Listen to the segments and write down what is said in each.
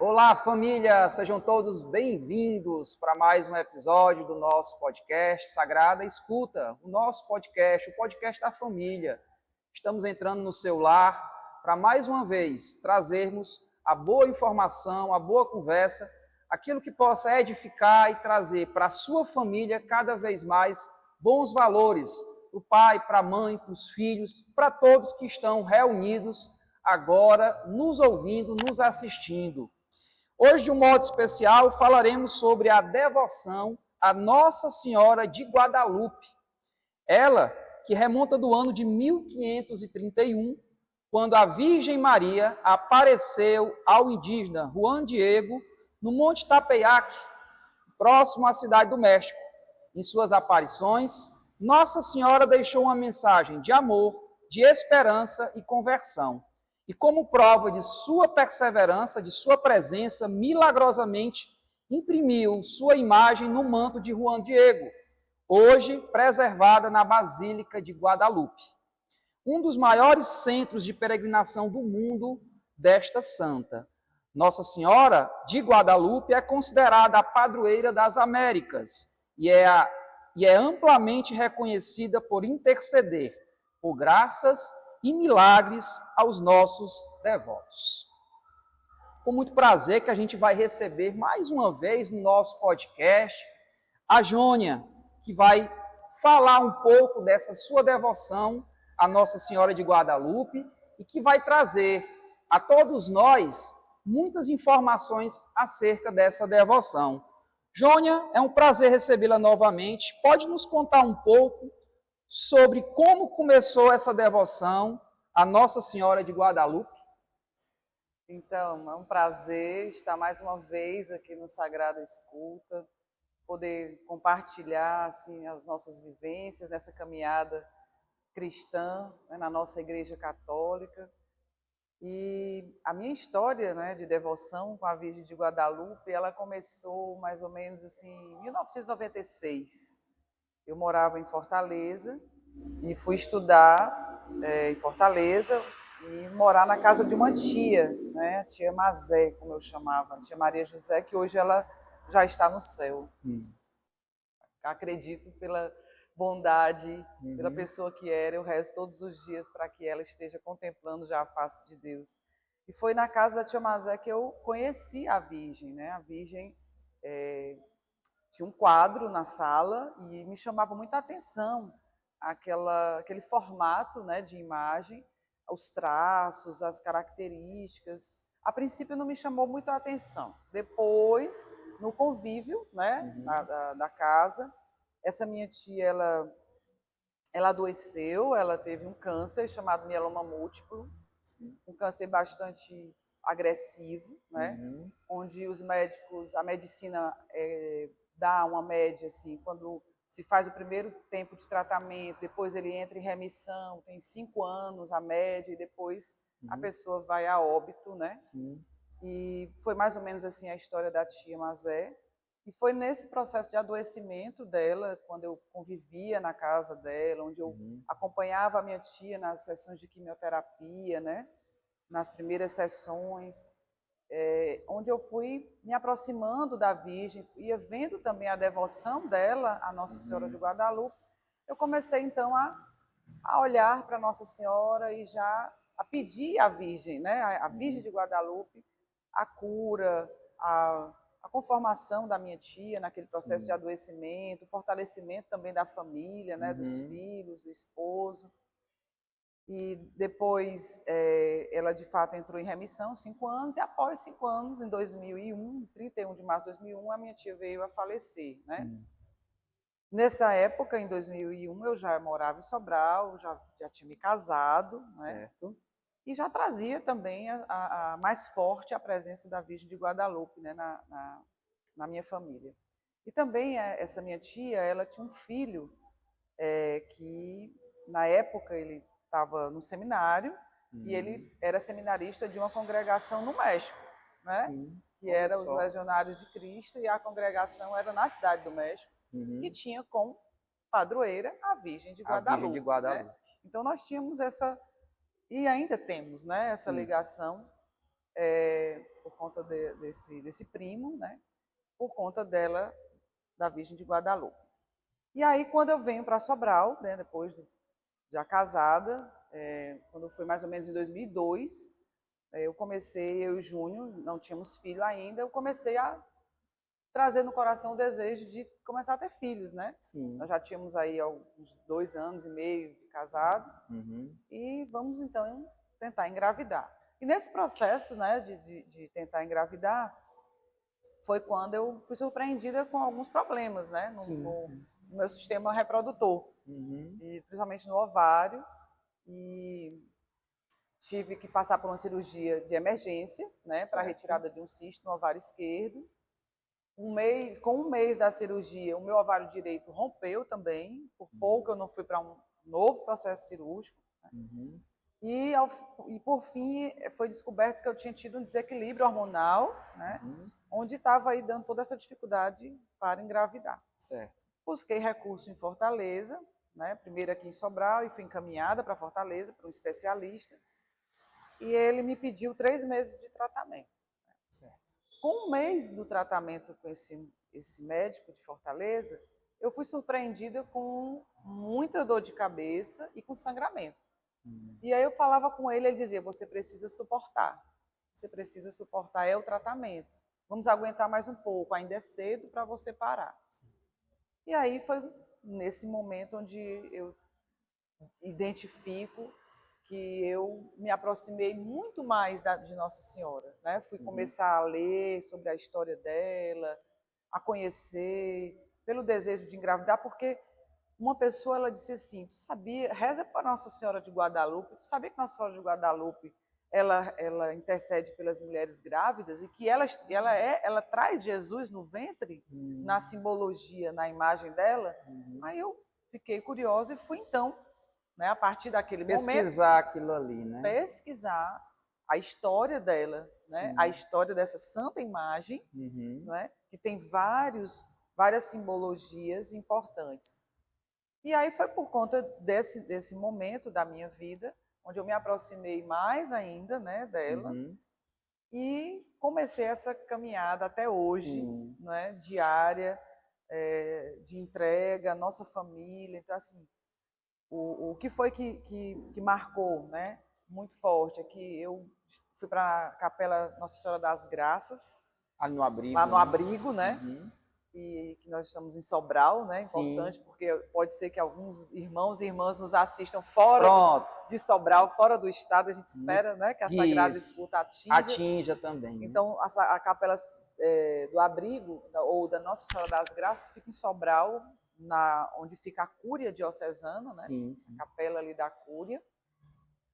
Olá, família! Sejam todos bem-vindos para mais um episódio do nosso podcast Sagrada Escuta, o nosso podcast, o podcast da família. Estamos entrando no seu lar para mais uma vez trazermos a boa informação, a boa conversa, aquilo que possa edificar e trazer para a sua família cada vez mais bons valores para o pai, para a mãe, para os filhos, para todos que estão reunidos agora, nos ouvindo, nos assistindo. Hoje, de um modo especial, falaremos sobre a devoção a Nossa Senhora de Guadalupe. Ela, que remonta do ano de 1531, quando a Virgem Maria apareceu ao indígena Juan Diego no Monte Tapeyaque, próximo à cidade do México. Em suas aparições, Nossa Senhora deixou uma mensagem de amor, de esperança e conversão. E como prova de sua perseverança, de sua presença, milagrosamente imprimiu sua imagem no manto de Juan Diego, hoje preservada na Basílica de Guadalupe, um dos maiores centros de peregrinação do mundo desta santa. Nossa Senhora de Guadalupe é considerada a padroeira das Américas e é amplamente reconhecida por interceder por graças e milagres aos nossos devotos. Com muito prazer que a gente vai receber mais uma vez no nosso podcast a Jônia, que vai falar um pouco dessa sua devoção à Nossa Senhora de Guadalupe e que vai trazer a todos nós muitas informações acerca dessa devoção. Jônia, é um prazer recebê-la novamente. Pode nos contar um pouco sobre como começou essa devoção à Nossa Senhora de Guadalupe? Então, é um prazer estar mais uma vez aqui no Sagrada Escuta, poder compartilhar assim, as nossas vivências nessa caminhada cristã, né, na nossa Igreja Católica. E a minha história, né, de devoção com a Virgem de Guadalupe, ela começou mais ou menos assim, em 1996. Eu morava em Fortaleza e fui estudar em Fortaleza e morar na casa de uma tia, né? A tia Mazé, como eu chamava, a tia Maria José, que hoje ela já está no céu. Acredito pela bondade, pela pessoa que era, eu rezo todos os dias para que ela esteja contemplando já a face de Deus. E foi na casa da tia Mazé que eu conheci a Virgem, né? A Virgem tinha um quadro na sala e me chamava muita atenção aquele formato, né, de imagem, os traços, as características. A princípio não me chamou muito a atenção. Depois, no convívio, né, da casa, essa minha tia, ela adoeceu, ela teve um câncer chamado mieloma múltiplo, um câncer bastante agressivo, né, onde os médicos, a medicina dá uma média, assim, quando se faz o primeiro tempo de tratamento, depois ele entra em remissão, tem 5 anos a média, e depois a pessoa vai a óbito, né? Sim. E foi mais ou menos assim a história da tia Mazé. E foi nesse processo de adoecimento dela, quando eu convivia na casa dela, onde eu acompanhava a minha tia nas sessões de quimioterapia, né? Nas primeiras sessões, onde eu fui me aproximando da Virgem, ia vendo também a devoção dela, a Nossa Senhora de Guadalupe, eu comecei então a olhar para Nossa Senhora e já a pedir à Virgem, né, a Virgem de Guadalupe, a cura, a conformação da minha tia naquele processo de adoecimento, o fortalecimento também da família, né, dos filhos, do esposo. E depois ela de fato entrou em remissão, 5 anos, e após 5 anos, em 2001, 31 de março de 2001, a minha tia veio a falecer, né? Nessa época, em 2001, eu já morava em Sobral, já tinha me casado, né? Certo. E já trazia também a mais forte a presença da Virgem de Guadalupe, né, na minha família. E também essa minha tia, ela tinha um filho que, na época, ele estava no seminário e ele era seminarista de uma congregação no México, né? Sim. Que era os Legionários de Cristo, e a congregação era na cidade do México, que tinha como padroeira a Virgem de Guadalupe. A Virgem de Guadalupe. Né? Então nós tínhamos essa, e ainda temos, né, essa ligação por conta desse primo, né? Por conta dela, da Virgem de Guadalupe. E aí, quando eu venho para Sobral, né, depois já casada, quando foi mais ou menos em 2002, eu e o Júnior, não tínhamos filho ainda, eu comecei a trazer no coração o desejo de começar a ter filhos, né? Sim. Nós já tínhamos aí uns 2 anos e meio de casados, e vamos então tentar engravidar. E nesse processo, né, de tentar engravidar, foi quando eu fui surpreendida com alguns problemas, né, no meu sistema reprodutor, e principalmente no ovário, e tive que passar por uma cirurgia de emergência, né, para retirada de um cisto no ovário esquerdo. Com um mês da cirurgia, o meu ovário direito rompeu também, por pouco eu não fui para um novo processo cirúrgico, né? E por fim foi descoberto que eu tinha tido um desequilíbrio hormonal, né, onde estava aí dando toda essa dificuldade para engravidar. Certo. Busquei recurso em Fortaleza, né, primeiro aqui em Sobral, e fui encaminhada para Fortaleza, para um especialista, e ele me pediu 3 meses de tratamento. Certo. Com um mês do tratamento com esse médico de Fortaleza, eu fui surpreendida com muita dor de cabeça e com sangramento. E aí eu falava com ele, ele dizia, você precisa suportar, é o tratamento. Vamos aguentar mais um pouco, ainda é cedo para você parar. E aí foi nesse momento onde eu identifico que eu me aproximei muito mais de Nossa Senhora, né? Fui começar a ler sobre a história dela, a conhecer, pelo desejo de engravidar, porque uma pessoa, ela disse assim, tu sabia, reza para Nossa Senhora de Guadalupe, tu sabia que Nossa Senhora de Guadalupe, ela intercede pelas mulheres grávidas e que ela traz Jesus no ventre, na simbologia, na imagem dela? Aí eu fiquei curiosa e fui então, né, a partir daquele pesquisar aquilo ali, né? Pesquisar a história dela, né? A história dessa santa imagem, né? Que tem várias simbologias importantes. E aí foi por conta desse momento da minha vida, onde eu me aproximei mais ainda, né, dela, e comecei essa caminhada até hoje, né, diária, de entrega à nossa família. Então, assim, o que foi que marcou, né, muito forte é que eu fui para a Capela Nossa Senhora das Graças, lá no Abrigo, né? E que nós estamos em Sobral, né? Importante, porque pode ser que alguns irmãos e irmãs nos assistam fora de Sobral, fora do estado. A gente espera, né, que a Sagrada Escuta atinja também. Né? Então, a Capela do Abrigo, ou da Nossa Senhora das Graças, fica em Sobral, onde fica a Cúria Diocesana, né? A capela ali da Cúria.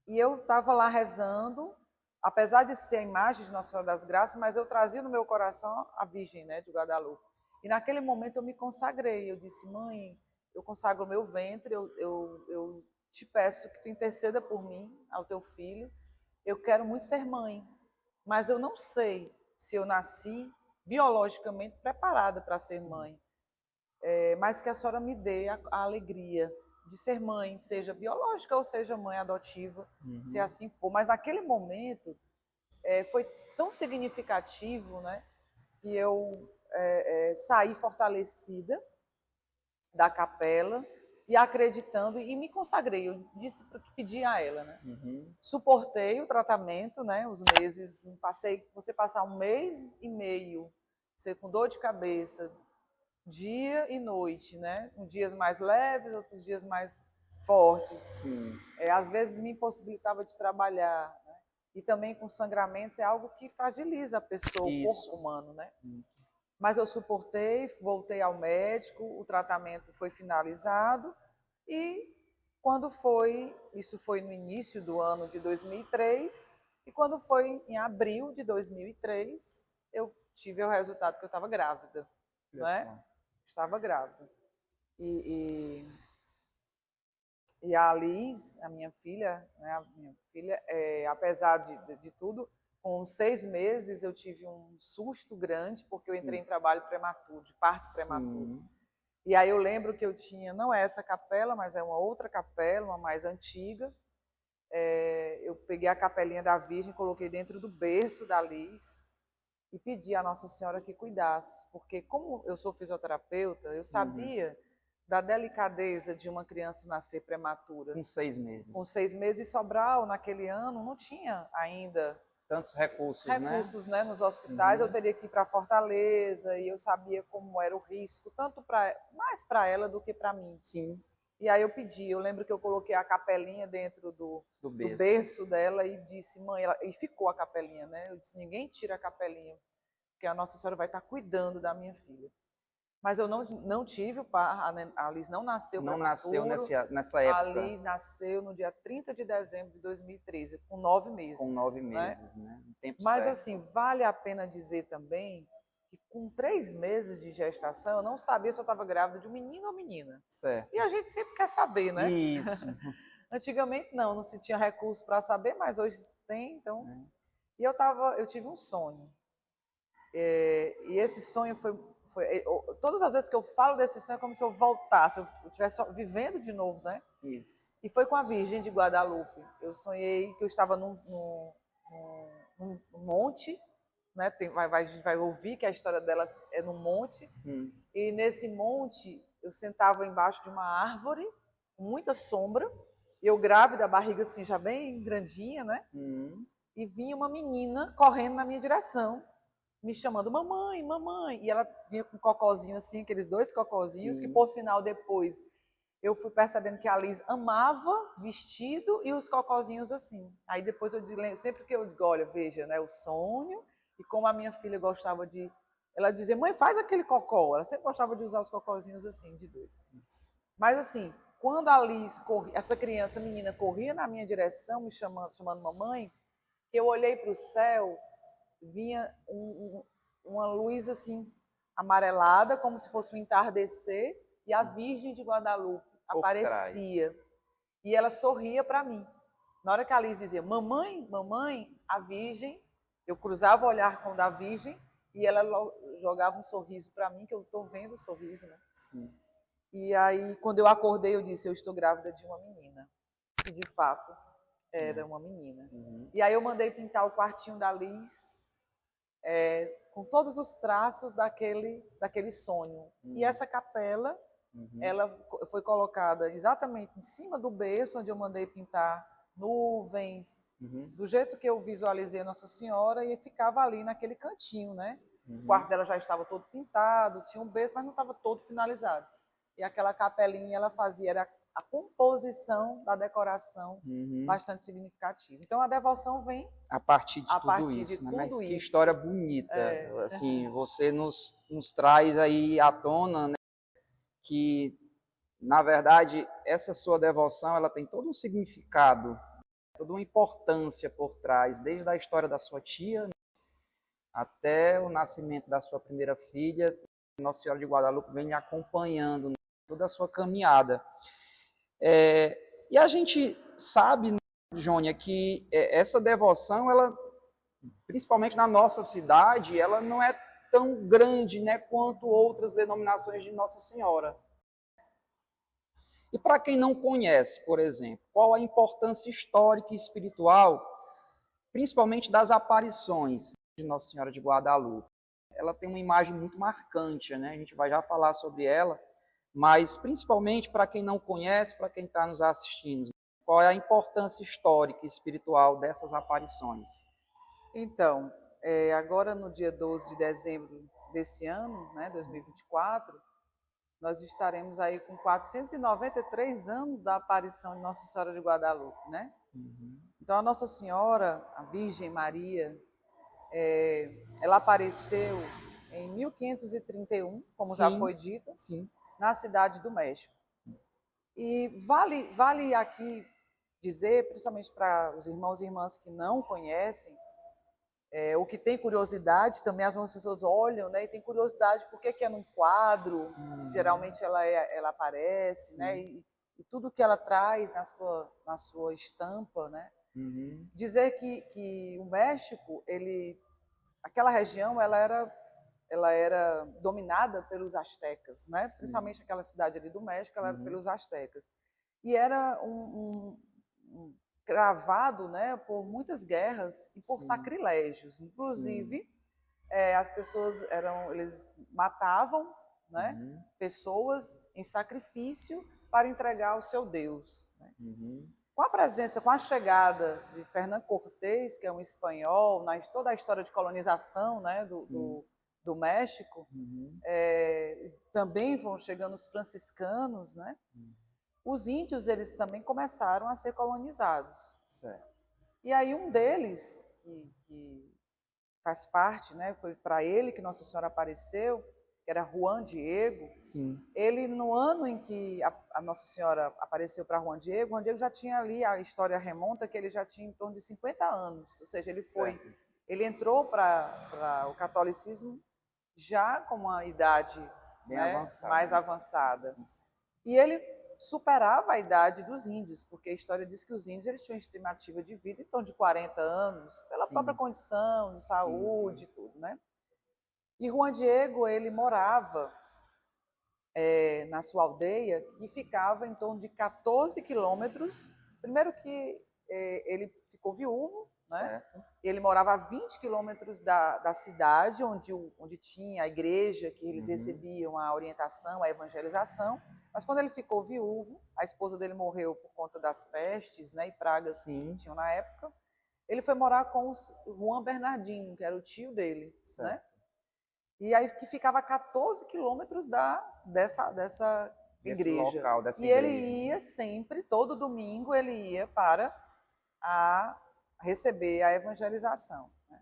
E eu estava lá rezando, apesar de ser a imagem de Nossa Senhora das Graças, mas eu trazia no meu coração a Virgem, né, de Guadalupe. E naquele momento eu me consagrei, eu disse, mãe, eu consagro o meu ventre, eu te peço que tu interceda por mim, ao teu filho, eu quero muito ser mãe, mas eu não sei se eu nasci biologicamente preparada para ser mãe. Mas que a senhora me dê a alegria de ser mãe, seja biológica ou seja mãe adotiva, se assim for. Mas naquele momento foi tão significativo, né, que eu saí fortalecida da capela e acreditando e me consagrei. Eu pedi a ela, né? Suportei o tratamento, né, os meses. Você passar 1 mês e meio, você com dor de cabeça, dia e noite, né? Dias mais leves, outros dias mais fortes. Às vezes me impossibilitava de trabalhar, né? E também com sangramentos é algo que fragiliza a pessoa, o corpo humano, né? Mas eu suportei, voltei ao médico, o tratamento foi finalizado e isso foi no início do ano de 2003, e quando foi em abril de 2003, eu tive o resultado que eu estava grávida, né? Estava grávida. E a Liz, a minha filha, né, apesar de tudo, com 6 meses eu tive um susto grande, porque eu entrei em trabalho prematuro, de parto prematuro. E aí eu lembro que eu tinha, não é essa capela, mas é uma outra capela, uma mais antiga. Eu peguei a capelinha da Virgem, coloquei dentro do berço da Liz, e pedi à Nossa Senhora que cuidasse, porque como eu sou fisioterapeuta, eu sabia da delicadeza de uma criança nascer prematura. Com 6 meses. Com 6 meses, e Sobral, naquele ano, não tinha ainda tantos recursos, né, nos hospitais. Eu teria que ir para Fortaleza, e eu sabia como era o risco, tanto mais para ela do que para mim. Sim. E aí eu pedi, eu lembro que eu coloquei a capelinha dentro do berço dela e disse, mãe, e ficou a capelinha, né? Eu disse, ninguém tira a capelinha, porque a Nossa Senhora vai estar cuidando da minha filha. Mas eu não tive o parto, a Liz não nasceu prematuro. Não nasceu nessa época. A Liz nasceu no dia 30 de dezembro de 2013, com 9 meses. Com 9 meses, né? Um tempo Mas, certo. Assim, vale a pena dizer também que com 3 meses de gestação, eu não sabia se eu estava grávida de um menino ou menina. Certo. E a gente sempre quer saber, né? Isso. Antigamente não se tinha recurso para saber, mas hoje tem, então. E eu tive um sonho. E esse sonho todas as vezes que eu falo desse sonho é como se eu voltasse, eu estivesse vivendo de novo, né? Isso. E foi com a Virgem de Guadalupe. Eu sonhei que eu estava num monte, né? A gente vai ouvir que a história delas é num monte. E nesse monte eu sentava embaixo de uma árvore, com muita sombra, e eu grávida, a barriga assim já bem grandinha, né? E vinha uma menina correndo na minha direção, me chamando, mamãe, mamãe. E ela vinha com um cocozinho assim, aqueles 2 cocozinhos, que por sinal depois eu fui percebendo que a Liz amava vestido e os cocozinhos assim. Aí depois eu digo, sempre que eu digo, olha, veja, né, o sonho, e como a minha filha gostava de... Ela dizia, mãe, faz aquele cocô. Ela sempre gostava de usar os cocozinhos assim, de 2. Mas assim, quando a Liz corria, essa criança, menina, corria na minha direção, me chamando mamãe, eu olhei para o céu, vinha uma luz assim, amarelada, como se fosse um entardecer, e a Virgem de Guadalupe aparecia. E ela sorria para mim. Na hora que a Liz dizia, mamãe, mamãe, a Virgem, eu cruzava o olhar com o da Virgem, e ela jogava um sorriso para mim, que eu estou vendo o sorriso, né? Sim. E aí, quando eu acordei, eu disse, eu estou grávida de uma menina. E, de fato, era uma menina. E aí eu mandei pintar o quartinho da Liz, com todos os traços daquele sonho. E essa capela, ela foi colocada exatamente em cima do berço, onde eu mandei pintar nuvens, do jeito que eu visualizei a Nossa Senhora, e ficava ali naquele cantinho, né? O quarto dela já estava todo pintado, tinha um berço, mas não estava todo finalizado. E aquela capelinha, ela fazia, era a composição da decoração bastante significativa. Então, a devoção vem a partir de tudo isso, né? Mas que história bonita. Assim, você nos traz aí à tona, né, que, na verdade, essa sua devoção, ela tem todo um significado, toda uma importância por trás, desde a história da sua tia, né, até o nascimento da sua primeira filha. Nossa Senhora de Guadalupe vem lhe acompanhando, né, toda a sua caminhada. E a gente sabe, Jônia, que essa devoção, ela, principalmente na nossa cidade, ela não é tão grande, né, quanto outras denominações de Nossa Senhora. E para quem não conhece, por exemplo, qual a importância histórica e espiritual, principalmente das aparições de Nossa Senhora de Guadalupe? Ela tem uma imagem muito marcante, né? A gente vai já falar sobre ela, mas principalmente para quem não conhece, para quem está nos assistindo, qual é a importância histórica e espiritual dessas aparições? Então, agora no dia 12 de dezembro desse ano, né, 2024, nós estaremos aí com 493 anos da aparição de Nossa Senhora de Guadalupe, né? Então, a Nossa Senhora, a Virgem Maria, ela apareceu em 1531, como já foi dito, na cidade do México. E vale aqui dizer, principalmente para os irmãos e irmãs que não conhecem, ou que têm curiosidade, também algumas pessoas olham, né, e tem curiosidade por que é num quadro, geralmente ela aparece, né, e tudo que ela traz na sua estampa, né. Dizer que o México, aquela região, ela era dominada pelos astecas, né? Principalmente aquela cidade ali do México, ela era pelos astecas. E era cravado, né, por muitas guerras e por sacrilégios. Inclusive, as pessoas eles matavam, né, pessoas em sacrifício para entregar ao seu Deus. Né? Com a presença, com a chegada de Fernán Cortés, que é um espanhol, toda a história de colonização, né, do México, também vão chegando os franciscanos, né? Os índios, eles também começaram a ser colonizados. Certo. E aí um deles, que faz parte, né, foi para ele que Nossa Senhora apareceu, que era Juan Diego. Sim. Ele, no ano em que a Nossa Senhora apareceu para Juan Diego já tinha ali, a história remonta que ele já tinha em torno de 50 anos, ou seja, ele entrou para o catolicismo já com uma idade, né, mais avançada. E ele superava a idade dos índios, porque a história diz que os índios eles tinham estimativa de vida em torno de 40 anos, pela própria condição de saúde e tudo, né? E Juan Diego, ele morava na sua aldeia, que ficava em torno de 14 quilômetros. Primeiro que ele ficou viúvo, né? Certo. Ele morava a 20 quilômetros da cidade, onde tinha a igreja, que eles recebiam a orientação, a evangelização. Mas quando ele ficou viúvo, a esposa dele morreu por conta das pestes, né, e pragas que tinham na época, ele foi morar com o Juan Bernardino, que era o tio dele, né? E aí que ficava a 14 quilômetros dessa igreja. Local, dessa igreja. Ele ia sempre, todo domingo, ele ia para receber a evangelização. Né?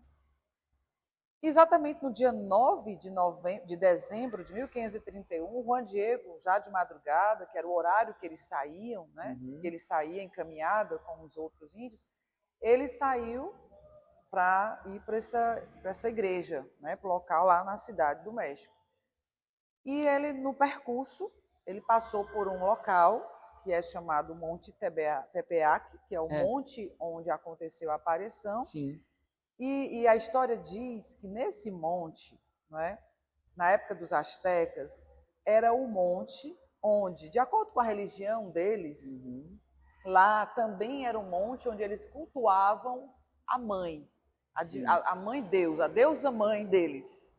Exatamente no dia 9 de dezembro de 1531, Juan Diego, já de madrugada, que era o horário que eles saíam, né? Que ele saía em caminhada com os outros índios, ele saiu para ir para essa igreja, né? Para o local lá na cidade do México. E ele, no percurso, ele passou por um local que é chamado Monte Tepeac, que é o monte onde aconteceu a aparição. Sim. E a história diz que nesse monte, né, na época dos astecas, era o monte onde, de acordo com a religião deles, lá também era um monte onde eles cultuavam a mãe, a mãe Deus, a deusa mãe deles.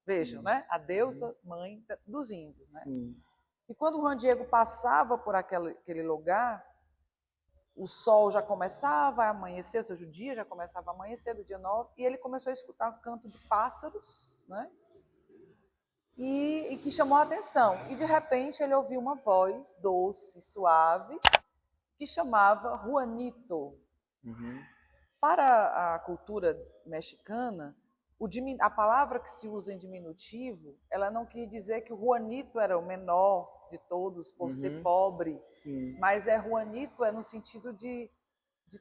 Vejam, né? A deusa mãe dos índios. Né? Sim. E quando o Juan Diego passava por aquele lugar, o sol já começava a amanhecer, ou seja, o dia já começava a amanhecer do dia 9, e ele começou a escutar o canto de pássaros, né? E que chamou a atenção. E, de repente, ele ouviu uma voz doce, suave, que chamava Juanito. Para a cultura mexicana, a palavra que se usa em diminutivo, ela não quer dizer que o Juanito era o menor de todos por ser pobre, mas Juanito no sentido de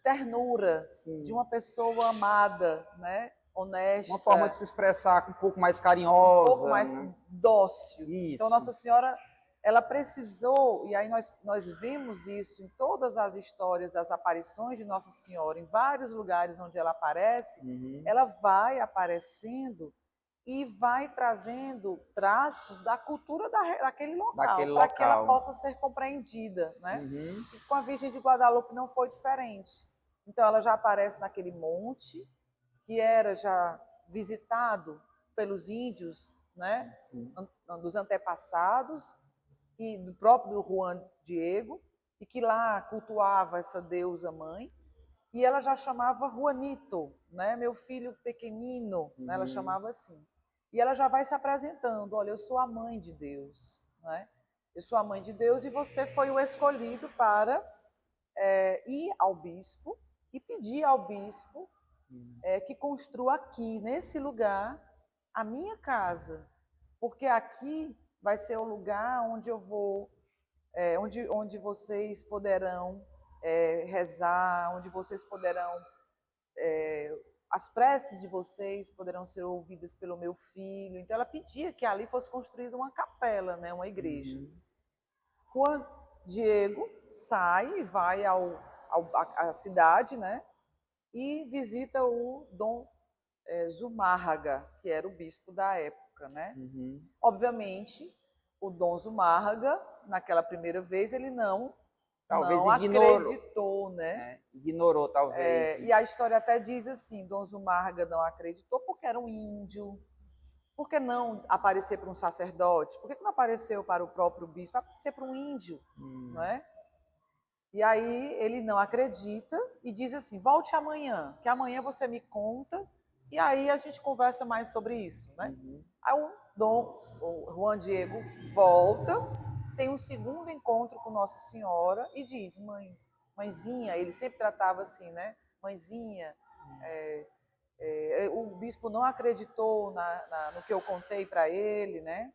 ternura, de uma pessoa amada, né? Honesta. Uma forma de se expressar um pouco mais carinhosa. Um pouco mais dócil. Isso. Então, Nossa Senhora, ela precisou, e aí nós vemos isso em todas as histórias das aparições de Nossa Senhora, em vários lugares onde ela aparece, ela vai aparecendo e vai trazendo traços da cultura daquele local, para que ela possa ser compreendida. Né? E com a Virgem de Guadalupe não foi diferente. Então, ela já aparece naquele monte, que era já visitado pelos índios, né? Dos antepassados, e do próprio Juan Diego, e que lá cultuava essa deusa mãe, e ela já chamava Juanito, né? Meu filho pequenino, né? Ela chamava assim. E ela já vai se apresentando, olha, eu sou a mãe de Deus, né? Eu sou a mãe de Deus e você foi o escolhido para ir ao bispo e pedir ao bispo que construa aqui, nesse lugar, a minha casa, porque aqui vai ser o lugar onde eu vou, onde vocês poderão rezar, onde vocês poderão, as preces de vocês poderão ser ouvidas pelo meu filho. Então ela pedia que ali fosse construída uma capela, né, uma igreja. Juan Diego sai e vai à cidade, né, e visita o Dom Zumárraga, que era o bispo da época, né? Obviamente, o Dom Zumárraga, naquela primeira vez, ele não acreditou, né? Ignorou, talvez. E a história até diz assim, Dom Zumárraga não acreditou porque era um índio, Por que não aparecer para um sacerdote? Por que não apareceu para o próprio bispo? Vai aparecer para um índio, não é? E aí ele não acredita e diz assim, volte amanhã, que amanhã você me conta e aí a gente conversa mais sobre isso, né? Aí o Juan Diego volta, tem um segundo encontro com Nossa Senhora e diz, mãezinha, ele sempre tratava assim, né? Mãezinha, o bispo não acreditou no que eu contei para ele, né?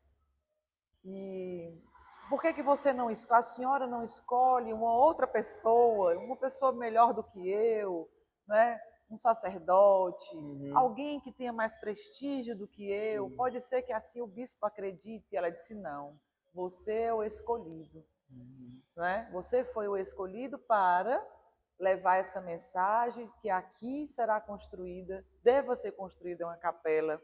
E por que você não escolhe, a senhora não escolhe uma outra pessoa, uma pessoa melhor do que eu, né? Um sacerdote, alguém que tenha mais prestígio do que eu, pode ser que assim o bispo acredite. E ela disse, não, você é o escolhido, né? Você foi o escolhido para levar essa mensagem que aqui será construída, deva ser construída uma capela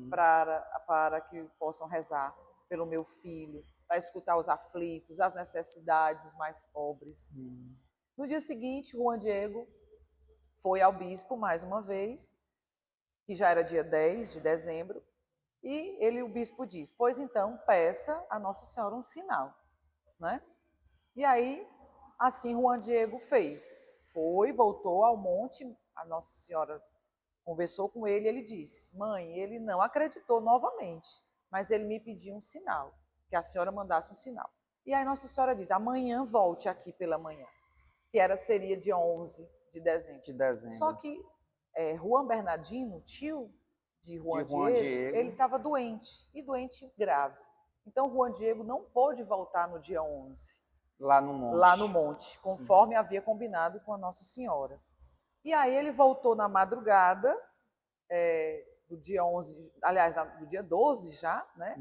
para que possam rezar pelo meu filho, para escutar os aflitos, as necessidades dos mais pobres. No dia seguinte, Juan Diego foi ao bispo mais uma vez, que já era dia 10 de dezembro, e o bispo diz, pois então, peça a Nossa Senhora um sinal, né? E aí, assim Juan Diego fez. Voltou ao monte, a Nossa Senhora conversou com ele e ele disse, mãe, ele não acreditou novamente, mas ele me pediu um sinal, que a senhora mandasse um sinal. E aí Nossa Senhora diz, amanhã volte aqui pela manhã, que seria dia 11 de dezembro. Só que Juan Bernardino, tio de Juan Diego, ele estava doente, e doente grave. Então Juan Diego não pôde voltar no dia 11. Lá no monte, conforme havia combinado com a Nossa Senhora. E aí ele voltou na madrugada, do dia 11, aliás, do dia 12 já, né?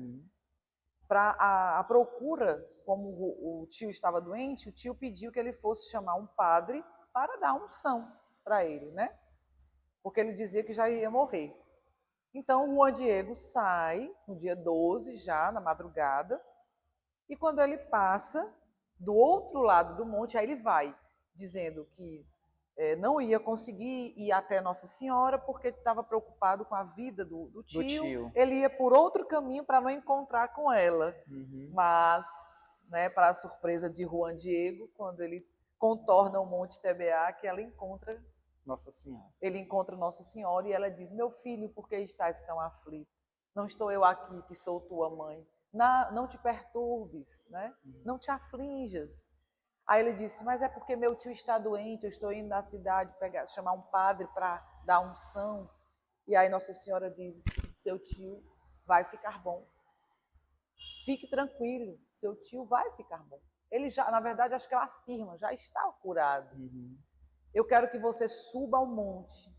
Para a procura, como o tio estava doente, o tio pediu que ele fosse chamar um padre para dar unção para ele, né? Porque ele dizia que já ia morrer. Então, o Juan Diego sai no dia 12 já, na madrugada, e quando ele passa do outro lado do monte, aí ele vai, dizendo que não ia conseguir ir até Nossa Senhora porque estava preocupado com a vida do tio. Ele ia por outro caminho para não encontrar com ela. Mas, né, para a surpresa de Juan Diego, quando ele contorna o Monte Tebeá, que ela encontra Nossa Senhora. Ele encontra Nossa Senhora e ela diz, meu filho, por que estás tão aflito? Não estou eu aqui que sou tua mãe. Não te perturbes, né? Não te aflinjas. Aí ele disse, mas é porque meu tio está doente, eu estou indo na cidade chamar um padre para dar unção. E aí Nossa Senhora diz, seu tio vai ficar bom. Fique tranquilo, seu tio vai ficar bom. Ele já, na verdade, acho que ela afirma, já está curado. Eu quero que você suba ao monte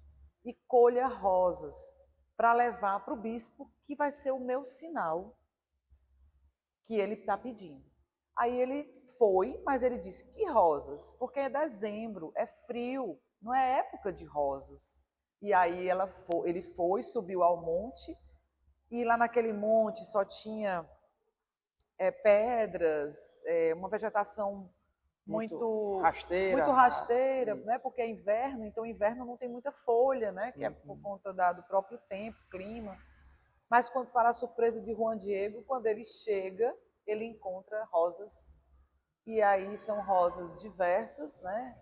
e colha rosas para levar para o bispo, que vai ser o meu sinal que ele está pedindo. Aí ele foi, mas ele disse, que rosas? Porque é dezembro, é frio, não é época de rosas. E aí ele foi, subiu ao monte, e lá naquele monte só tinha pedras, uma vegetação muito rasteira, né? Porque é inverno, então inverno não tem muita folha, né? Sim, que é por conta do próprio tempo, clima. Mas para a surpresa de Juan Diego, quando ele chega, ele encontra rosas, e aí são rosas diversas, né?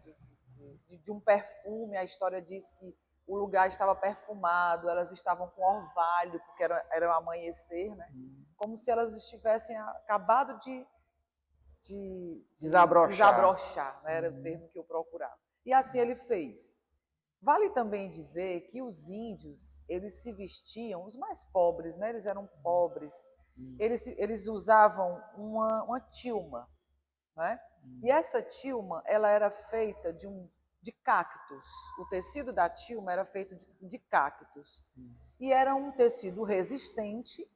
De um perfume. A história diz que o lugar estava perfumado, elas estavam com orvalho, porque era o amanhecer, né? Como se elas estivessem acabado de desabrochar, né? Era o termo que eu procurava. E assim ele fez. Vale também dizer que os índios, eles se vestiam, os mais pobres, né? Eles eram pobres, eles usavam uma tilma, né? E essa tilma, ela era feita de cactos. O tecido da tilma era feito de cactos. E era um tecido resistente,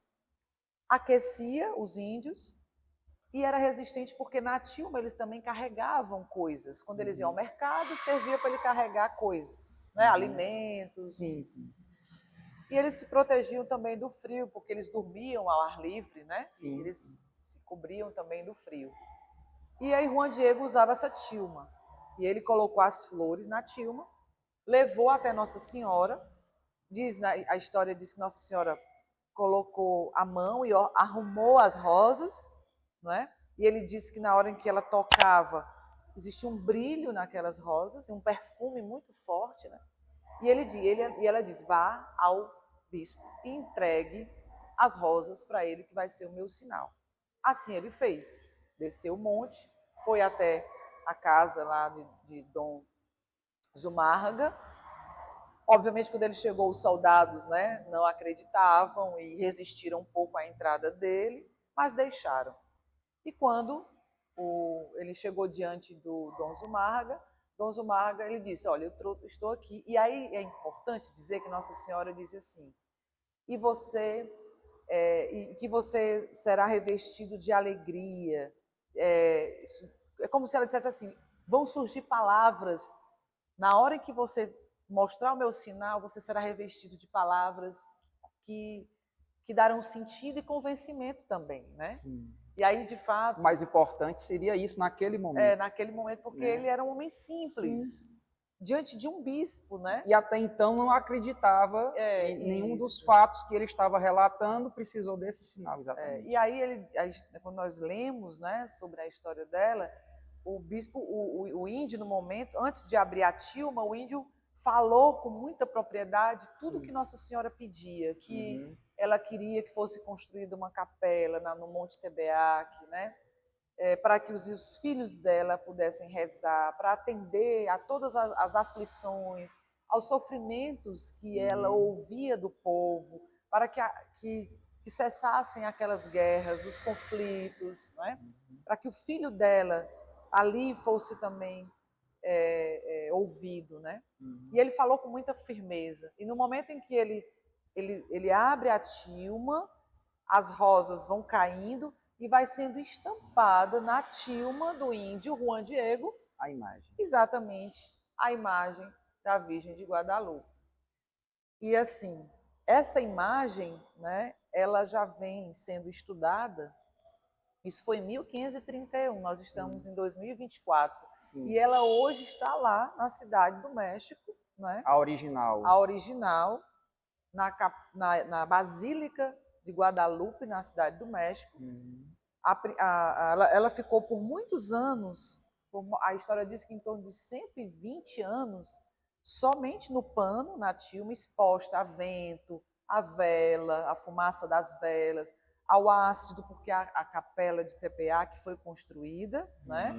aquecia os índios, e era resistente porque na tilma eles também carregavam coisas. Quando eles iam ao mercado, servia para ele carregar coisas, né? Alimentos. Sim. E eles se protegiam também do frio, porque eles dormiam ao ar livre, né? Sim. Eles se cobriam também do frio. E aí Juan Diego usava essa tilma. E ele colocou as flores na tilma, levou até Nossa Senhora. A história diz que Nossa Senhora colocou a mão e arrumou as rosas, não é? E ele disse que na hora em que ela tocava, existia um brilho naquelas rosas, um perfume muito forte, né? E ela diz, vá ao bispo e entregue as rosas para ele, que vai ser o meu sinal. Assim ele fez. Desceu o monte, foi até a casa lá de Dom Zumárraga. Obviamente, quando ele chegou, os soldados, né, não acreditavam e resistiram um pouco à entrada dele, mas deixaram. E quando ele chegou diante do Dom Zumárraga ele disse, olha, eu estou aqui. E aí é importante dizer que Nossa Senhora disse assim, e que você será revestido de alegria. É como se ela dissesse assim, vão surgir palavras, na hora em que você mostrar o meu sinal, você será revestido de palavras que darão sentido e convencimento também, né? Sim. E aí, de fato... O mais importante seria isso naquele momento. Naquele momento, porque ele era um homem simples, diante de um bispo, né? E até então não acreditava em nenhum dos fatos que ele estava relatando, precisou desse sinal, exatamente. E aí, quando nós lemos, né, sobre a história dela, o bispo, o índio, no momento, antes de abrir a tilma, o índio falou com muita propriedade tudo que Nossa Senhora pedia, que ela queria que fosse construída uma capela no Monte Tebeac, né? Para que os filhos dela pudessem rezar, para atender a todas as aflições, aos sofrimentos que ela ouvia do povo, para que cessassem aquelas guerras, os conflitos, né? Para que o filho dela ali fosse também ouvido, né? E ele falou com muita firmeza. E no momento em que ele abre a tilma, as rosas vão caindo e vai sendo estampada na tilma do índio Juan Diego a imagem. Exatamente, a imagem da Virgem de Guadalupe. E assim, essa imagem, né, ela já vem sendo estudada. Isso foi em 1531, nós estamos em 2024. Sim. E ela hoje está lá na Cidade do México, né? A original. A original, na Basílica de Guadalupe, na Cidade do México. Ela ficou por muitos anos, a história diz que em torno de 120 anos, somente no pano, na tilma, exposta a vento, a vela, a fumaça das velas, ao ácido, porque a capela de Tepeac foi construída, né?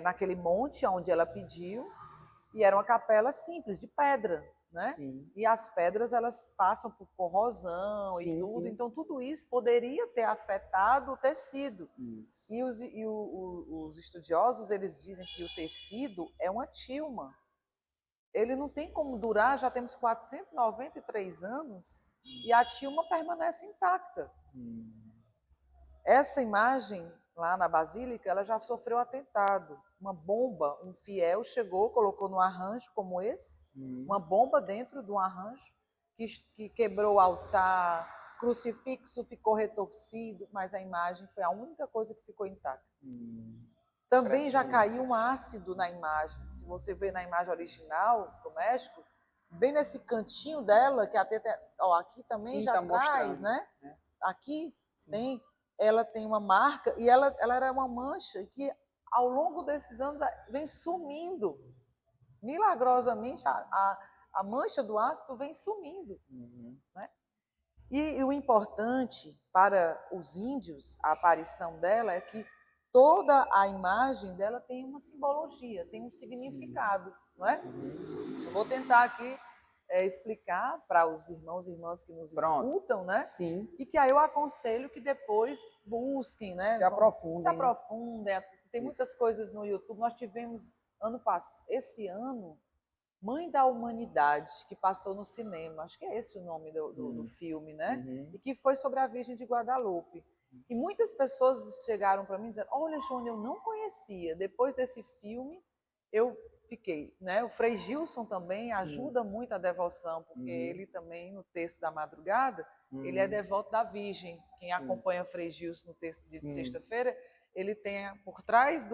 Naquele monte onde ela pediu, e era uma capela simples, de pedra, né? Sim. E as pedras, elas passam por corrosão e tudo, sim. Então tudo isso poderia ter afetado o tecido. Isso. E os estudiosos, eles dizem que o tecido é uma tilma. Ele não tem como durar, já temos 493 anos, e a tilma permanece intacta. Essa imagem, lá na Basílica, ela já sofreu atentado. Uma bomba, um fiel chegou, colocou num arranjo como esse, uma bomba dentro de um arranjo, que quebrou o altar, crucifixo ficou retorcido, mas a imagem foi a única coisa que ficou intacta. Também já caiu um ácido na imagem. Se você vê na imagem original do México, bem nesse cantinho dela, que até aqui também já tá traz, né? Aqui ela tem uma marca, e ela era uma mancha que ao longo desses anos vem sumindo. Milagrosamente, a mancha do ácido vem sumindo. Né? E o importante para os índios, a aparição dela, é que toda a imagem dela tem uma simbologia, tem um significado. Não é? Eu vou tentar aqui explicar para os irmãos e irmãs que nos escutam, né? Sim. E que aí eu aconselho que depois busquem, né? Se aprofundem. Tem muitas coisas no YouTube. Nós tivemos esse ano Mãe da Humanidade, que passou no cinema. Acho que é esse o nome do filme, né? E que foi sobre a Virgem de Guadalupe. E muitas pessoas chegaram para mim dizendo: olha, Joana, eu não conhecia. Depois desse filme, eu fiquei, né? O Frei Gilson também ajuda muito a devoção, porque ele também, no texto da madrugada, ele é devoto da Virgem. Quem acompanha o Frei Gilson no texto de sexta-feira, ele tem por trás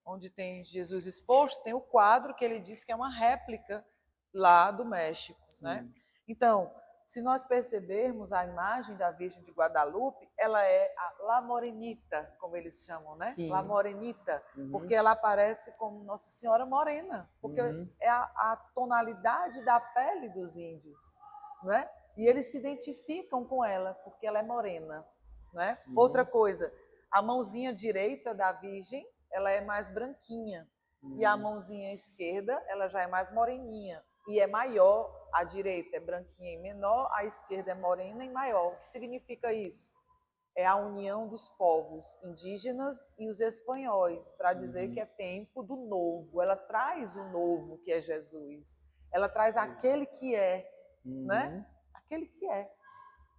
onde tem Jesus exposto, tem o quadro que ele diz que é uma réplica lá do México, né? Então, Se nós percebermos a imagem da Virgem de Guadalupe, ela é a La Morenita, como eles chamam, né? Sim. La Morenita, porque ela aparece como Nossa Senhora Morena, porque é a tonalidade da pele dos índios, né? E eles se identificam com ela, porque ela é morena, né? Outra coisa, a mãozinha direita da Virgem, ela é mais branquinha, e a mãozinha esquerda, ela já é mais moreninha. E é maior, a direita é branquinha e menor, a esquerda é morena e maior. O que significa isso? É a união dos povos indígenas e os espanhóis, para dizer que é tempo do novo. Ela traz o novo, que é Jesus. Ela traz aquele que é, né? Aquele que é.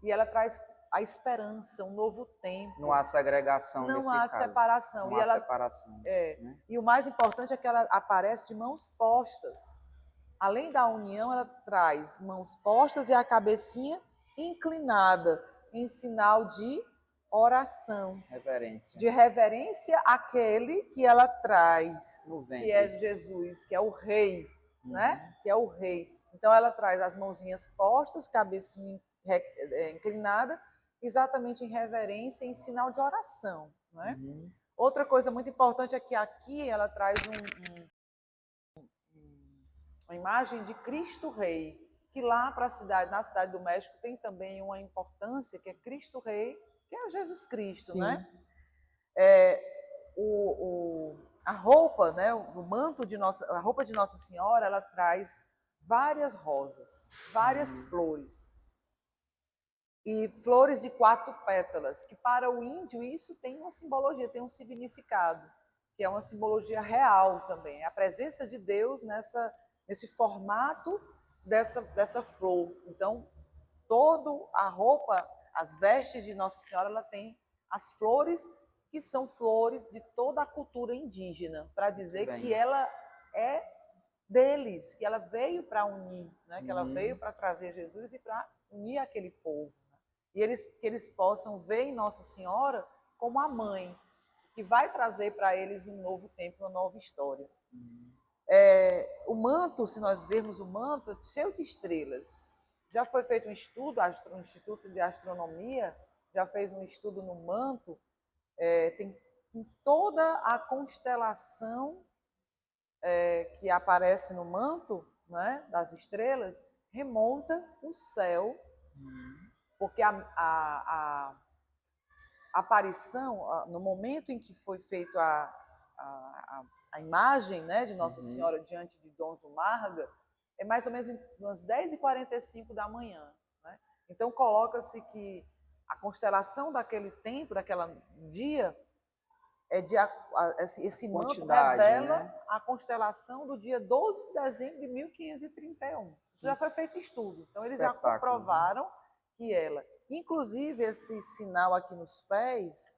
E ela traz a esperança, um novo tempo. Não há segregação nesse caso. Não há separação. Não há separação. Né? E o mais importante é que ela aparece de mãos postas. Além da união, ela traz mãos postas e a cabecinha inclinada, em sinal de oração. Reverência. De reverência àquele que ela traz, que é Jesus, que é o rei, né? Que é o rei. Então, ela traz as mãozinhas postas, cabecinha inclinada, exatamente em reverência, em sinal de oração, né? Outra coisa muito importante é que aqui ela traz uma imagem de Cristo Rei, que lá para a cidade, na cidade do México, tem também uma importância, que é Cristo Rei, que é Jesus Cristo, né? A roupa, né, o manto a roupa de Nossa Senhora, ela traz várias rosas, várias flores. E flores de 4 pétalas, que para o índio isso tem uma simbologia, tem um significado, que é uma simbologia real também. A presença de Deus nesse formato dessa flor. Então, toda a roupa, as vestes de Nossa Senhora, ela tem as flores, que são flores de toda a cultura indígena, para dizer que ela é deles, que ela veio para unir, né? Que ela veio para trazer Jesus e para unir aquele povo. Né? E que eles possam ver em Nossa Senhora como a mãe, que vai trazer para eles um novo tempo, uma nova história. O manto, se nós vermos o manto, é cheio de estrelas. Já foi feito um estudo, o Instituto de Astronomia já fez um estudo no manto, tem toda a constelação que aparece no manto, né, das estrelas, remonta o céu, porque a aparição, no momento em que foi feita a imagem, né, de Nossa Senhora diante de Dom Zumarraga, é mais ou menos umas 10h45 da manhã. Né? Então, coloca-se que a constelação daquele tempo, daquele dia, esse manto revela, né, a constelação do dia 12 de dezembro de 1531. Isso já foi feito estudo. Então, eles já comprovaram que ela... Inclusive, esse sinal aqui nos pés,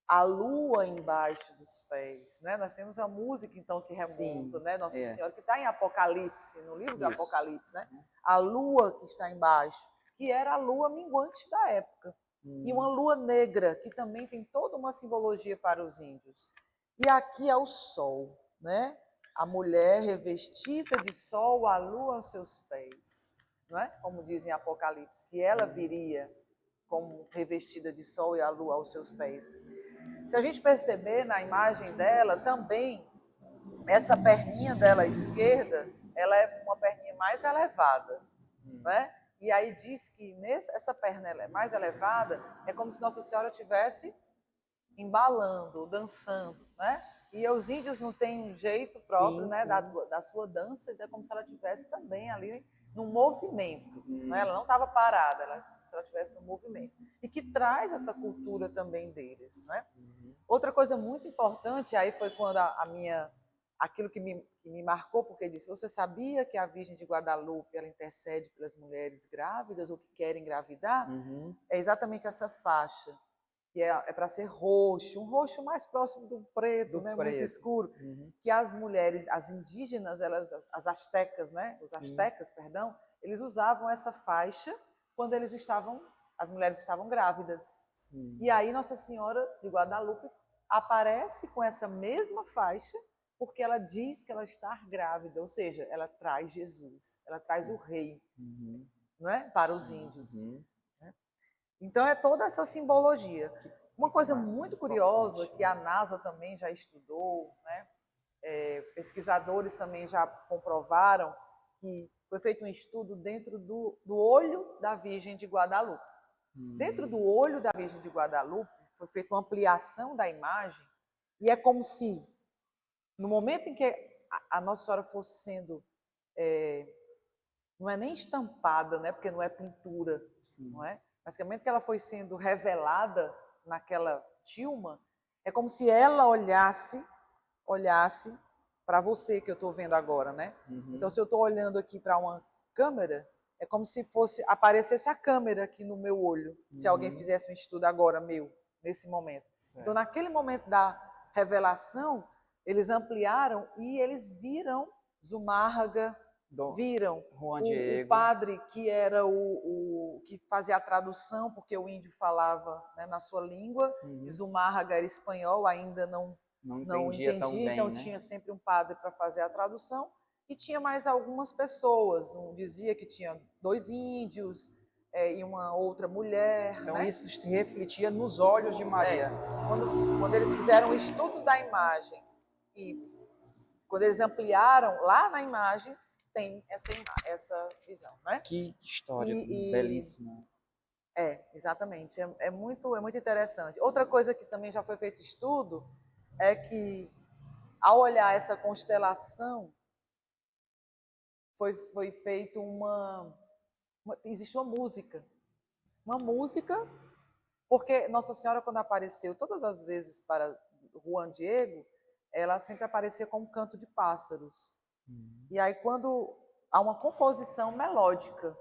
a lua embaixo dos pés, né? Nós temos a música, então, que remonta, né? Nossa Senhora, que está em Apocalipse, no livro do Apocalipse, né? A lua que está embaixo, que era a lua minguante da época. E uma lua negra, que também tem toda uma simbologia para os índios. E aqui é o sol, né? A mulher revestida de sol, a lua aos seus pés, não é? Como diz em Apocalipse, que ela viria como revestida de sol e a lua aos seus pés. Se a gente perceber na imagem dela, também, essa perninha dela esquerda, ela é uma perninha mais elevada, né? E aí diz que essa perna ela é mais elevada, é como se Nossa Senhora estivesse embalando, dançando, né? E os índios não têm um jeito próprio, né, da sua dança, então é como se ela estivesse também ali no movimento. Né? Ela não estava parada, como se ela estivesse no movimento. E que traz essa cultura também deles. Né? Outra coisa muito importante, aí foi quando aquilo que me marcou, porque disse, você sabia que a Virgem de Guadalupe, ela intercede pelas mulheres grávidas ou que querem engravidar? É exatamente essa faixa, que é para ser roxo, um roxo mais próximo do preto, né? Muito escuro, que as mulheres, as indígenas, as astecas, né? Os astecas, perdão, eles usavam essa faixa quando as mulheres estavam grávidas. E aí Nossa Senhora de Guadalupe aparece com essa mesma faixa, porque ela diz que ela está grávida, ou seja, ela traz Jesus, ela traz o rei. não é? Para os índios. Né? Então, é toda essa simbologia. Uma coisa muito curiosa que a NASA também já estudou, né? Pesquisadores também já comprovaram que foi feito um estudo dentro do olho da Virgem de Guadalupe. Dentro do olho da Virgem de Guadalupe foi feita uma ampliação da imagem e é como se, no momento em que a Nossa Senhora fosse sendo, não é nem estampada, né, porque não é pintura, não é? Mas no momento que ela foi sendo revelada naquela tilma, é como se ela olhasse para você que eu estou vendo agora, né? Então, se eu estou olhando aqui para uma câmera, é como se aparecesse a câmera aqui no meu olho, se alguém fizesse um estudo agora meu, nesse momento. Certo. Então, naquele momento da revelação, eles ampliaram e eles viram Zumárraga, viram o padre que era o que fazia a tradução, porque o índio falava, né, na sua língua, e Zumárraga era espanhol, ainda não entendia, então bem, né? Tinha sempre um padre para fazer a tradução, e tinha mais algumas pessoas, dizia que tinha 2 índios e uma outra mulher. Então, né? Isso se refletia nos olhos de Maria. Quando eles fizeram estudos da imagem e quando eles ampliaram lá na imagem, tem essa visão, né? Que história belíssima. Exatamente. É muito interessante. Outra coisa que também já foi feito estudo é que, ao olhar essa constelação, foi feito existe uma música. Uma música, porque Nossa Senhora, quando apareceu todas as vezes para Juan Diego, ela sempre aparecia com um canto de pássaros. E aí, quando há uma composição melódica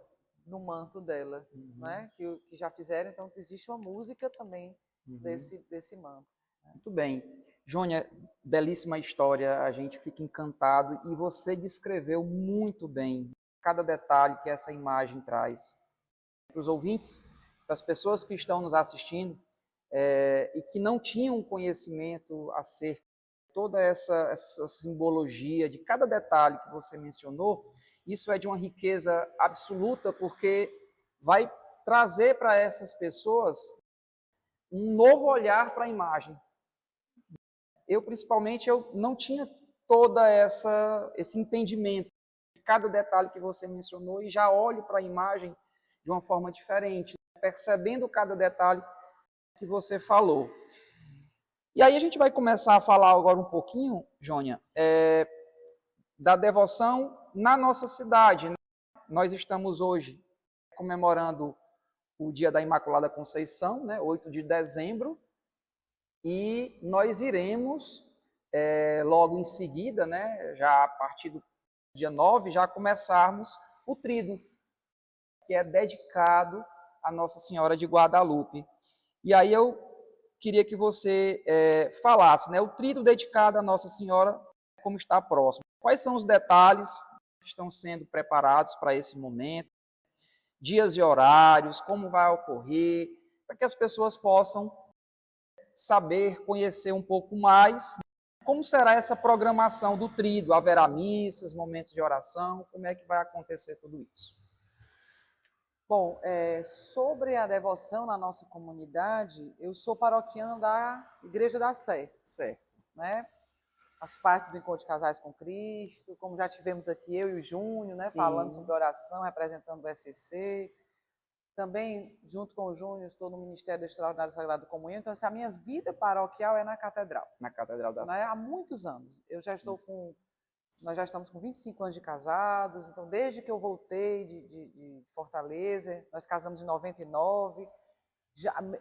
no manto dela, né, que já fizeram, então existe uma música também desse manto. Muito bem. Jônia, belíssima história, a gente fica encantado e você descreveu muito bem cada detalhe que essa imagem traz. Para os ouvintes, para as pessoas que estão nos assistindo e que não tinham conhecimento acerca de toda essa simbologia, de cada detalhe que você mencionou, isso é de uma riqueza absoluta, porque vai trazer para essas pessoas um novo olhar para a imagem. Eu, principalmente, não tinha toda esse entendimento de cada detalhe que você mencionou e já olho para a imagem de uma forma diferente, percebendo cada detalhe que você falou. E aí a gente vai começar a falar agora um pouquinho, Jônia, da devoção na nossa cidade. Né? Nós estamos hoje comemorando o Dia da Imaculada Conceição, né, 8 de dezembro, e nós iremos, logo em seguida, né, já a partir do dia 9, já começarmos o Tríduo, que é dedicado a Nossa Senhora de Guadalupe. E aí eu queria que você falasse, né, o Tríduo dedicado a Nossa Senhora, como está próximo. Quais são os detalhes que estão sendo preparados para esse momento? Dias e horários, como vai ocorrer, para que as pessoas possam saber, conhecer um pouco mais como será essa programação do Tríduo. Haverá missas, momentos de oração, como é que vai acontecer tudo isso? Bom, sobre a devoção na nossa comunidade, eu sou paroquiana da Igreja da Sé. Certo. Né? Faço parte do Encontro de Casais com Cristo, como já tivemos aqui eu e o Júnior, né, falando sobre oração, representando o SCC. Também, junto com o Júnior, estou no Ministério Extraordinário Sagrada Comunhão. Então, a minha vida paroquial é na Catedral. Na Catedral da Sé. Né? Há muitos anos. Nós já estamos com 25 anos de casados, então desde que eu voltei de Fortaleza, nós casamos em 99.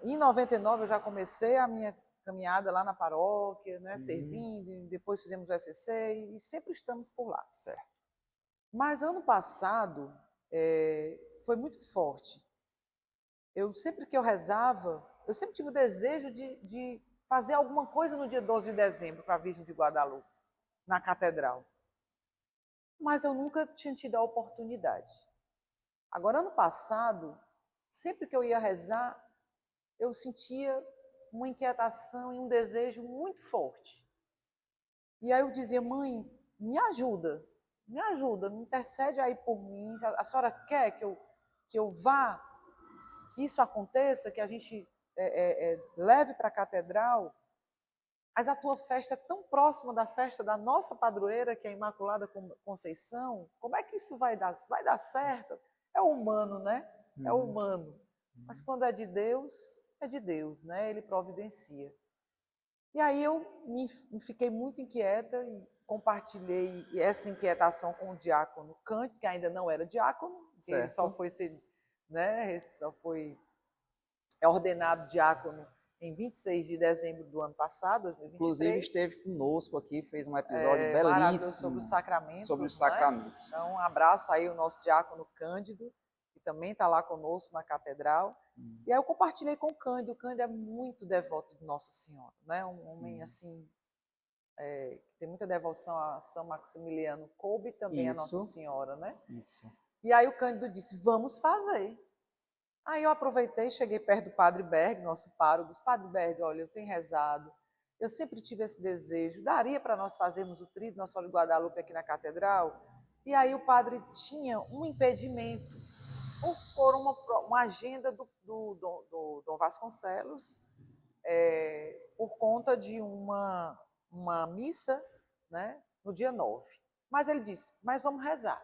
Em 99 eu já comecei a minha caminhada lá na paróquia, né, servindo, depois fizemos o SCC e sempre estamos por lá. Certo. Mas ano passado foi muito forte. Sempre que eu rezava, eu sempre tive o desejo de fazer alguma coisa no dia 12 de dezembro para a Virgem de Guadalupe, na Catedral. Mas eu nunca tinha tido a oportunidade. Agora, ano passado, sempre que eu ia rezar, eu sentia uma inquietação e um desejo muito forte. E aí eu dizia, mãe, me ajuda, me intercede aí por mim. A senhora quer que eu eu vá, que isso aconteça, que a gente leve para a catedral, mas a tua festa é tão próxima da festa da nossa padroeira, que é a Imaculada Conceição, como é que isso vai dar? Vai dar certo? É humano, né? É humano. Mas quando é de Deus, né? Ele providencia. E aí eu fiquei muito inquieta e compartilhei essa inquietação com o diácono Cândido, que ainda não era diácono, que ele só foi ser, né? Só foi ordenado diácono em 26 de dezembro do ano passado, 2023. Inclusive esteve conosco aqui, fez um episódio belíssimo sobre os sacramentos. Sobre os sacramentos. Né? Então, um abraço aí o nosso diácono Cândido, que também está lá conosco na catedral. E aí eu compartilhei com o Cândido. O Cândido é muito devoto de Nossa Senhora, né? Um homem assim, que tem muita devoção a São Maximiliano Kolbe e também a Nossa Senhora, né? Isso. E aí o Cândido disse, vamos fazer. Aí eu aproveitei, cheguei perto do Padre Berg, nosso pároco. Padre Berg, olha, eu tenho rezado, eu sempre tive esse desejo, daria para nós fazermos o tríduo Nossa Senhora de Guadalupe aqui na catedral? E aí o padre tinha um impedimento por uma agenda do Dom Vasconcelos, por conta de uma missa, né, no dia 9. Mas ele disse, mas vamos rezar.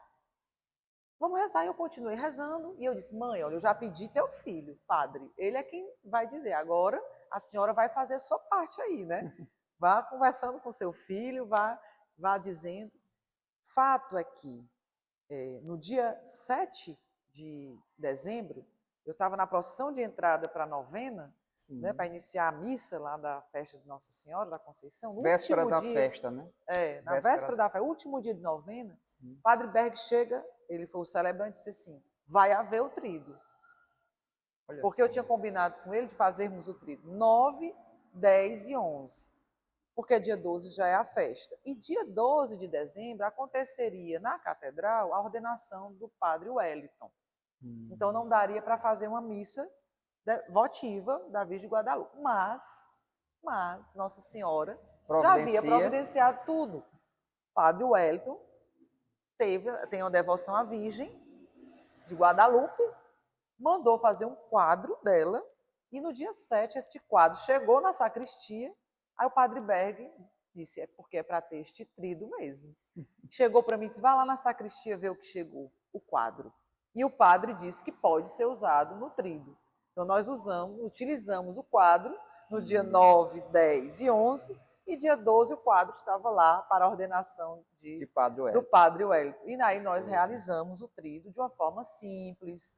Vamos rezar, e eu continuei rezando, e eu disse, mãe, olha, eu já pedi teu filho, padre, ele é quem vai dizer, agora a senhora vai fazer a sua parte aí, né? Vá conversando com seu filho, vá dizendo. Fato é que, no dia 7 de dezembro, eu estava na procissão de entrada para a novena, né, para iniciar a missa lá da festa de Nossa Senhora da Conceição. No véspera último da dia, festa, né? Na véspera da festa, último dia de novena, Padre Berg chega, ele foi o celebrante, e disse assim, vai haver o tríduo. Porque eu tinha combinado com ele de fazermos o tríduo 9, 10 e 11. Porque dia 12 já é a festa. E dia 12 de dezembro aconteceria na catedral a ordenação do Padre Wellington. Então não daria para fazer uma missa votiva da Virgem de Guadalupe. Mas Nossa Senhora já havia providenciado tudo. Padre Wellington tem uma devoção à Virgem de Guadalupe, mandou fazer um quadro dela, e no dia 7 este quadro chegou na sacristia. Aí o Padre Berg disse, é porque é para ter este tríduo mesmo. Chegou para mim e disse, vai lá na sacristia ver o que chegou, o quadro. E o padre disse que pode ser usado no tríduo. Então nós utilizamos o quadro no dia 9, 10 e 11, e dia 12 o quadro estava lá para a ordenação do Padre Wellington. E aí nós realizamos o tríduo de uma forma simples,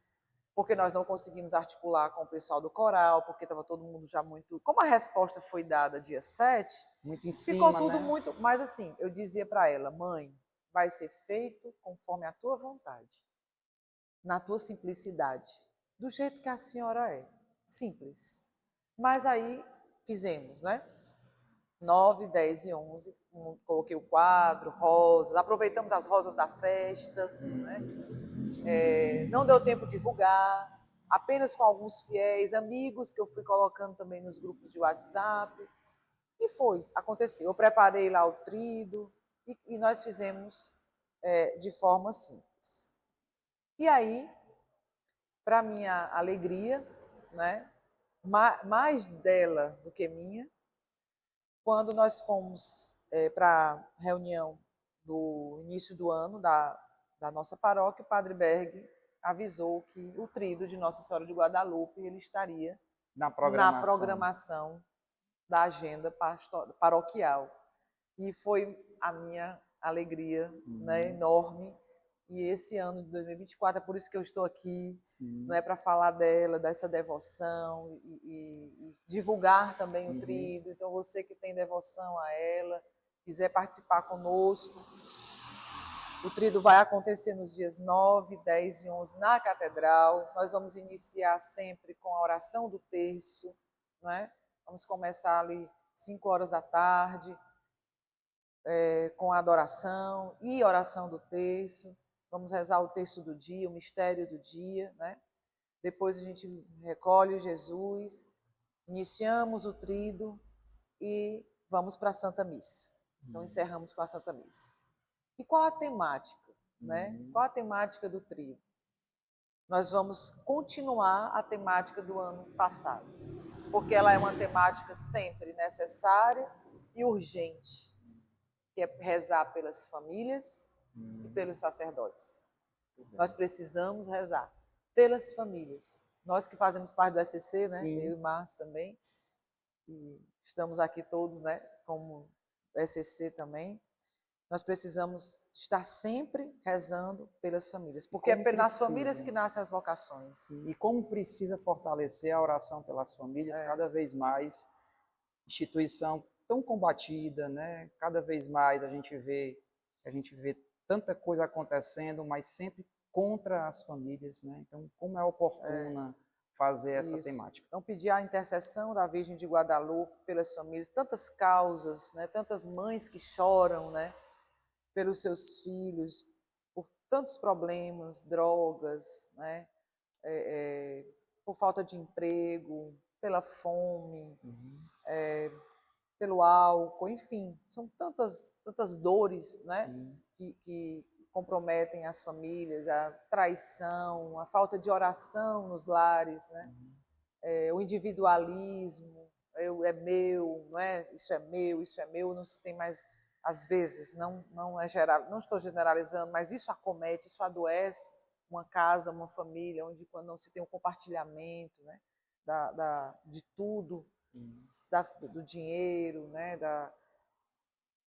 porque nós não conseguimos articular com o pessoal do coral, porque estava todo mundo já muito... Como a resposta foi dada dia 7, muito em cima, ficou tudo né? muito... Mas assim, eu dizia para ela, mãe, vai ser feito conforme a tua vontade, na tua simplicidade, do jeito que a senhora é, simples. Mas aí fizemos, né? 9, 10 e 11, coloquei o quadro, rosas, aproveitamos as rosas da festa, né? Não deu tempo de divulgar, apenas com alguns fiéis, amigos que eu fui colocando também nos grupos de WhatsApp. E aconteceu. Eu preparei lá o tríduo e nós fizemos de forma simples. E aí, para minha alegria, né, mais dela do que minha, quando nós fomos para a reunião do início do ano da nossa paróquia, o Padre Berg avisou que o tríduo de Nossa Senhora de Guadalupe ele estaria na programação da agenda paroquial. E foi a minha alegria, né, enorme. E esse ano de 2024, é por isso que eu estou aqui, não é para falar dela, dessa devoção e divulgar também o tríduo. Então, você que tem devoção a ela, quiser participar conosco, o tríduo vai acontecer nos dias 9, 10 e 11 na catedral. Nós vamos iniciar sempre com a oração do terço, não é? Vamos começar ali 5 horas da tarde, com a adoração e oração do terço. Vamos rezar o terço do dia, o mistério do dia, né? Depois a gente recolhe Jesus, iniciamos o tríduo e vamos para a Santa Missa. Então encerramos com a Santa Missa. E qual a temática, né? Qual a temática do tríduo? nós vamos continuar a temática do ano passado, porque ela é uma temática sempre necessária e urgente, que é rezar pelas famílias e pelos sacerdotes. Nós precisamos rezar pelas famílias. Nós que fazemos parte do SCC, né? Eu e o Márcio também, e estamos aqui todos, né? Como SCC também. Nós precisamos estar sempre rezando pelas famílias, porque é nas famílias que nascem as vocações. Sim. E como precisa fortalecer a oração pelas famílias, cada vez mais, instituição tão combatida, né? Cada vez mais a gente vê tanta coisa acontecendo, mas sempre contra as famílias, né? Então, como é oportuna fazer essa temática? Então, pedir a intercessão da Virgem de Guadalupe pelas famílias, tantas causas, né? Tantas mães que choram, né? Pelos seus filhos, por tantos problemas, drogas, né? Por falta de emprego, pela fome, pelo álcool, enfim, são tantas dores, né? Que comprometem as famílias, a traição, a falta de oração nos lares, né? O individualismo, é meu, não é? Isso é meu, não se tem mais, às vezes, não é geral, não estou generalizando, mas isso acomete, isso adoece uma casa, uma família, onde quando não se tem um compartilhamento, né? De tudo, do dinheiro, né?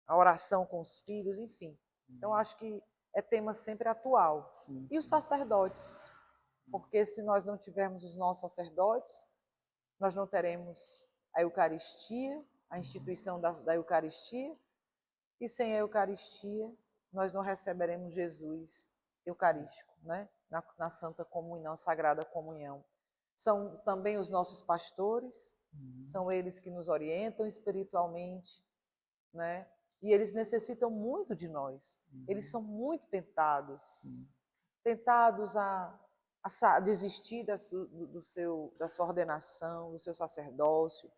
A oração com os filhos, enfim. Então, acho que é tema sempre atual. E os sacerdotes, porque se nós não tivermos os nossos sacerdotes, nós não teremos a Eucaristia, a instituição da Eucaristia, e sem a Eucaristia nós não receberemos Jesus Eucarístico, né? Na Santa Comunhão, Sagrada Comunhão. São também os nossos pastores, são eles que nos orientam espiritualmente, né? E eles necessitam muito de nós. Eles são muito tentados a desistir da sua ordenação, do seu sacerdócio.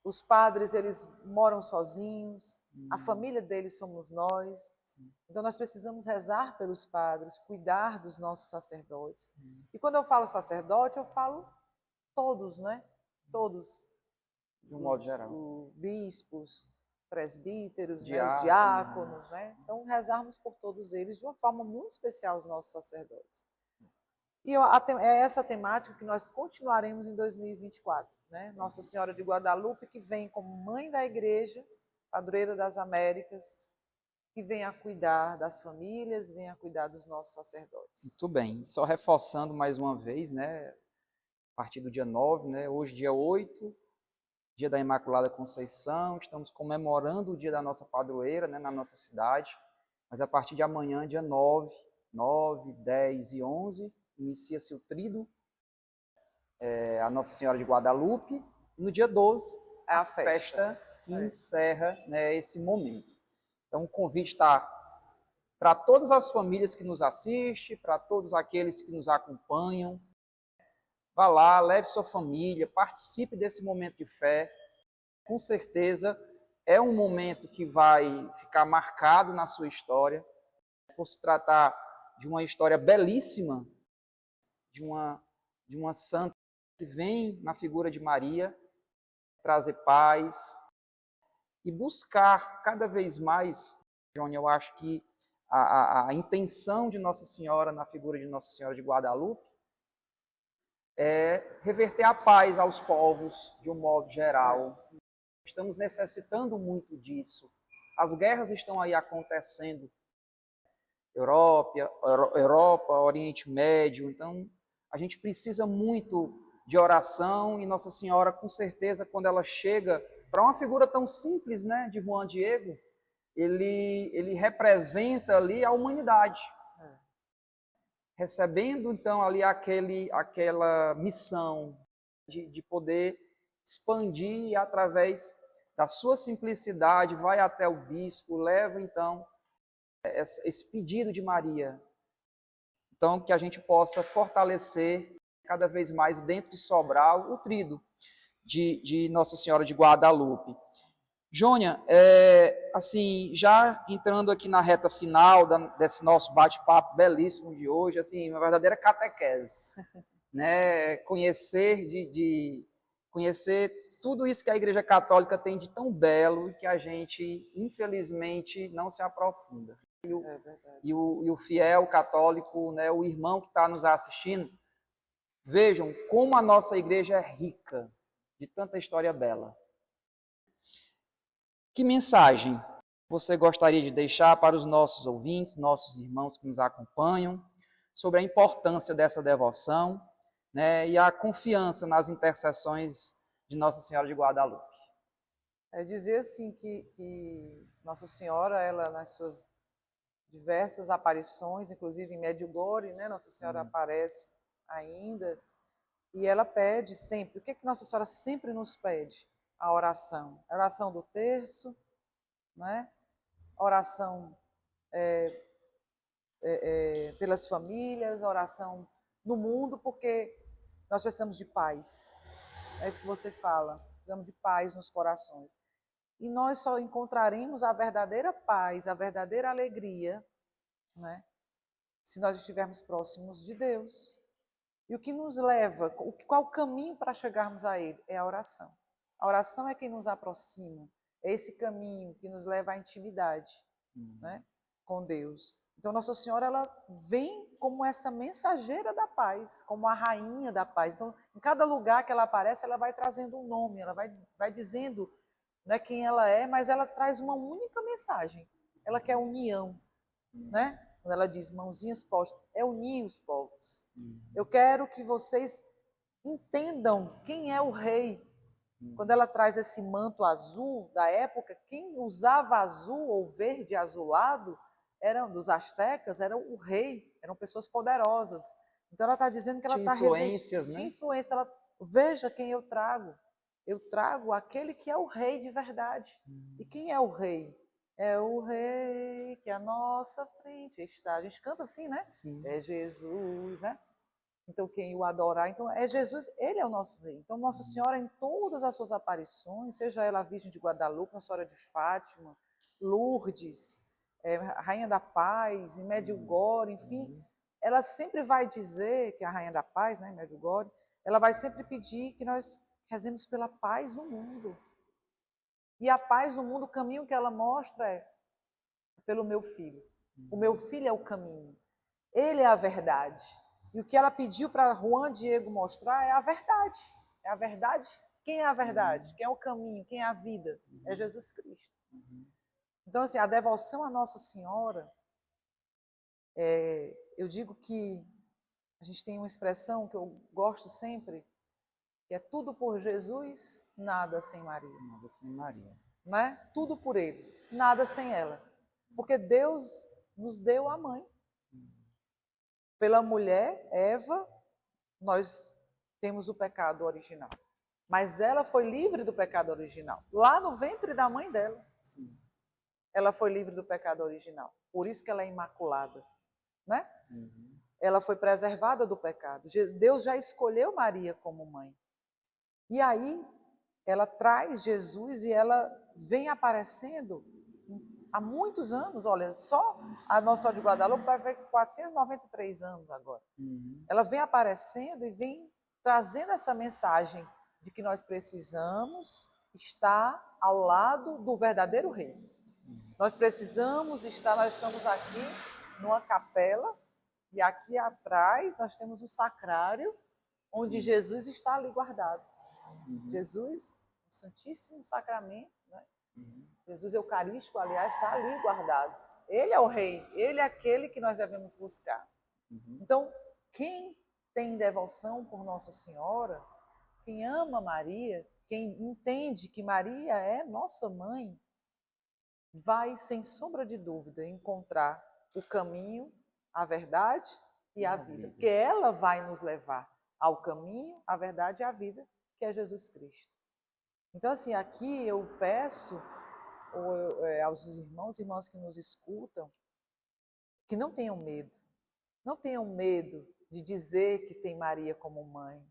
Os padres, eles moram sozinhos, a família deles somos nós. Então, nós precisamos rezar pelos padres, cuidar dos nossos sacerdotes. E quando eu falo sacerdote, eu falo todos, né? Todos. De um modo geral. Bispos, presbíteros, diáconos, né? Então, rezarmos por todos eles de uma forma muito especial, os nossos sacerdotes. E é essa temática que nós continuaremos em 2024, né? Nossa Senhora de Guadalupe, que vem como mãe da Igreja, padroeira das Américas, que vem a cuidar das famílias, vem a cuidar dos nossos sacerdotes. Muito bem. Só reforçando mais uma vez, né? A partir do dia 9, né? Hoje, dia 8, dia da Imaculada Conceição, estamos comemorando o dia da nossa padroeira, né, na nossa cidade, mas a partir de amanhã, dia 9, 10 e 11, inicia-se o tríduo, a Nossa Senhora de Guadalupe, e no dia 12, a festa que encerra, né, esse momento. Então, o convite está para todas as famílias que nos assistem, para todos aqueles que nos acompanham. Vá lá, leve sua família, participe desse momento de fé. Com certeza é um momento que vai ficar marcado na sua história, por se tratar de uma história belíssima, de uma santa que vem na figura de Maria trazer paz e buscar cada vez mais, Johnny, eu acho que a intenção de Nossa Senhora na figura de Nossa Senhora de Guadalupe é reverter a paz aos povos de um modo geral. Estamos necessitando muito disso. As guerras estão aí acontecendo. Europa, Oriente Médio. Então, a gente precisa muito de oração e Nossa Senhora, com certeza, quando ela chega para uma figura tão simples, né, de Juan Diego, ele representa ali a humanidade. Recebendo, então, ali aquela missão de poder expandir e, através da sua simplicidade, vai até o bispo, leva, então, esse pedido de Maria. Então, que a gente possa fortalecer cada vez mais dentro de Sobral o tríduo de Nossa Senhora de Guadalupe. Jônia, assim, já entrando aqui na reta final desse nosso bate-papo belíssimo de hoje, assim, uma verdadeira catequese, né? Conhecer tudo isso que a Igreja Católica tem de tão belo e que a gente, infelizmente, não se aprofunda. E o fiel católico, né, o irmão que está nos assistindo, vejam como a nossa igreja é rica de tanta história bela. Que mensagem você gostaria de deixar para os nossos ouvintes, nossos irmãos que nos acompanham, sobre a importância dessa devoção, né, e a confiança nas intercessões de Nossa Senhora de Guadalupe? Dizer assim que Nossa Senhora, ela nas suas diversas aparições, inclusive em Medjugorje, né, Nossa Senhora aparece ainda, e ela pede sempre, o que é que Nossa Senhora sempre nos pede? A oração do terço, né? A oração pelas famílias, a oração no mundo, porque nós precisamos de paz. É isso que você fala, precisamos de paz nos corações. E nós só encontraremos a verdadeira paz, a verdadeira alegria, né, se nós estivermos próximos de Deus. E o que nos leva, qual o caminho para chegarmos a Ele? É a oração. A oração é quem nos aproxima, é esse caminho que nos leva à intimidade, né, com Deus. Então, Nossa Senhora, ela vem como essa mensageira da paz, como a rainha da paz. Então, em cada lugar que ela aparece, ela vai trazendo um nome, ela vai dizendo, né, quem ela é, mas ela traz uma única mensagem. Ela quer união, né? Quando ela diz mãozinhas postas, é unir os povos. Eu quero que vocês entendam quem é o rei. Quando ela traz esse manto azul da época, quem usava azul ou verde azulado eram dos astecas, era o rei, eram pessoas poderosas. Então ela está dizendo que ela está influências, de né? influência. Ela, veja quem eu trago. Eu trago aquele que é o rei de verdade. E quem é o rei? É o rei que à nossa frente está. A gente canta assim, né? Sim. É Jesus, né? Então, quem o adorar, então é Jesus, ele é o nosso rei. Então, Nossa Senhora, em todas as suas aparições, seja ela a Virgem de Guadalupe, Nossa Senhora de Fátima, Lourdes, Rainha da Paz, em Medjugorje, enfim, ela sempre vai dizer que a Rainha da Paz, né, em Medjugorje, ela vai sempre pedir que nós rezemos pela paz no mundo. E a paz no mundo, o caminho que ela mostra é pelo meu filho. O meu filho é o caminho. Ele é a verdade. E o que ela pediu para Juan Diego mostrar é a verdade. É a verdade. Quem é a verdade? Quem é o caminho? Quem é a vida? É Jesus Cristo. Então, assim, a devoção à Nossa Senhora, eu digo que a gente tem uma expressão que eu gosto sempre, que é tudo por Jesus, nada sem Maria. Nada sem Maria. Não é? Tudo por Ele, nada sem ela. Porque Deus nos deu a mãe. Pela mulher, Eva, nós temos o pecado original. Mas ela foi livre do pecado original. Lá no ventre da mãe dela. Sim. Ela foi livre do pecado original. Por isso que ela é imaculada. Né? Ela foi preservada do pecado. Deus já escolheu Maria como mãe. E aí, ela traz Jesus e ela vem aparecendo há muitos anos. Olha, só a Nossa Senhora de Guadalupe vai ver 493 anos agora. Ela vem aparecendo e vem trazendo essa mensagem de que nós precisamos estar ao lado do verdadeiro rei. Nós precisamos estar, nós estamos aqui numa capela e aqui atrás nós temos um sacrário onde Jesus está ali guardado. Jesus, o Santíssimo Sacramento, né? Jesus Eucarístico, aliás, está ali guardado. Ele é o rei, ele é aquele que nós devemos buscar. Então, quem tem devoção por Nossa Senhora, quem ama Maria, quem entende que Maria é nossa mãe, vai, sem sombra de dúvida, encontrar o caminho, a verdade e a vida. Porque ela vai nos levar ao caminho, à verdade e à vida, que é Jesus Cristo. Então, assim, aqui eu peço aos irmãos e irmãs que nos escutam, que não tenham medo. Não tenham medo de dizer que tem Maria como mãe.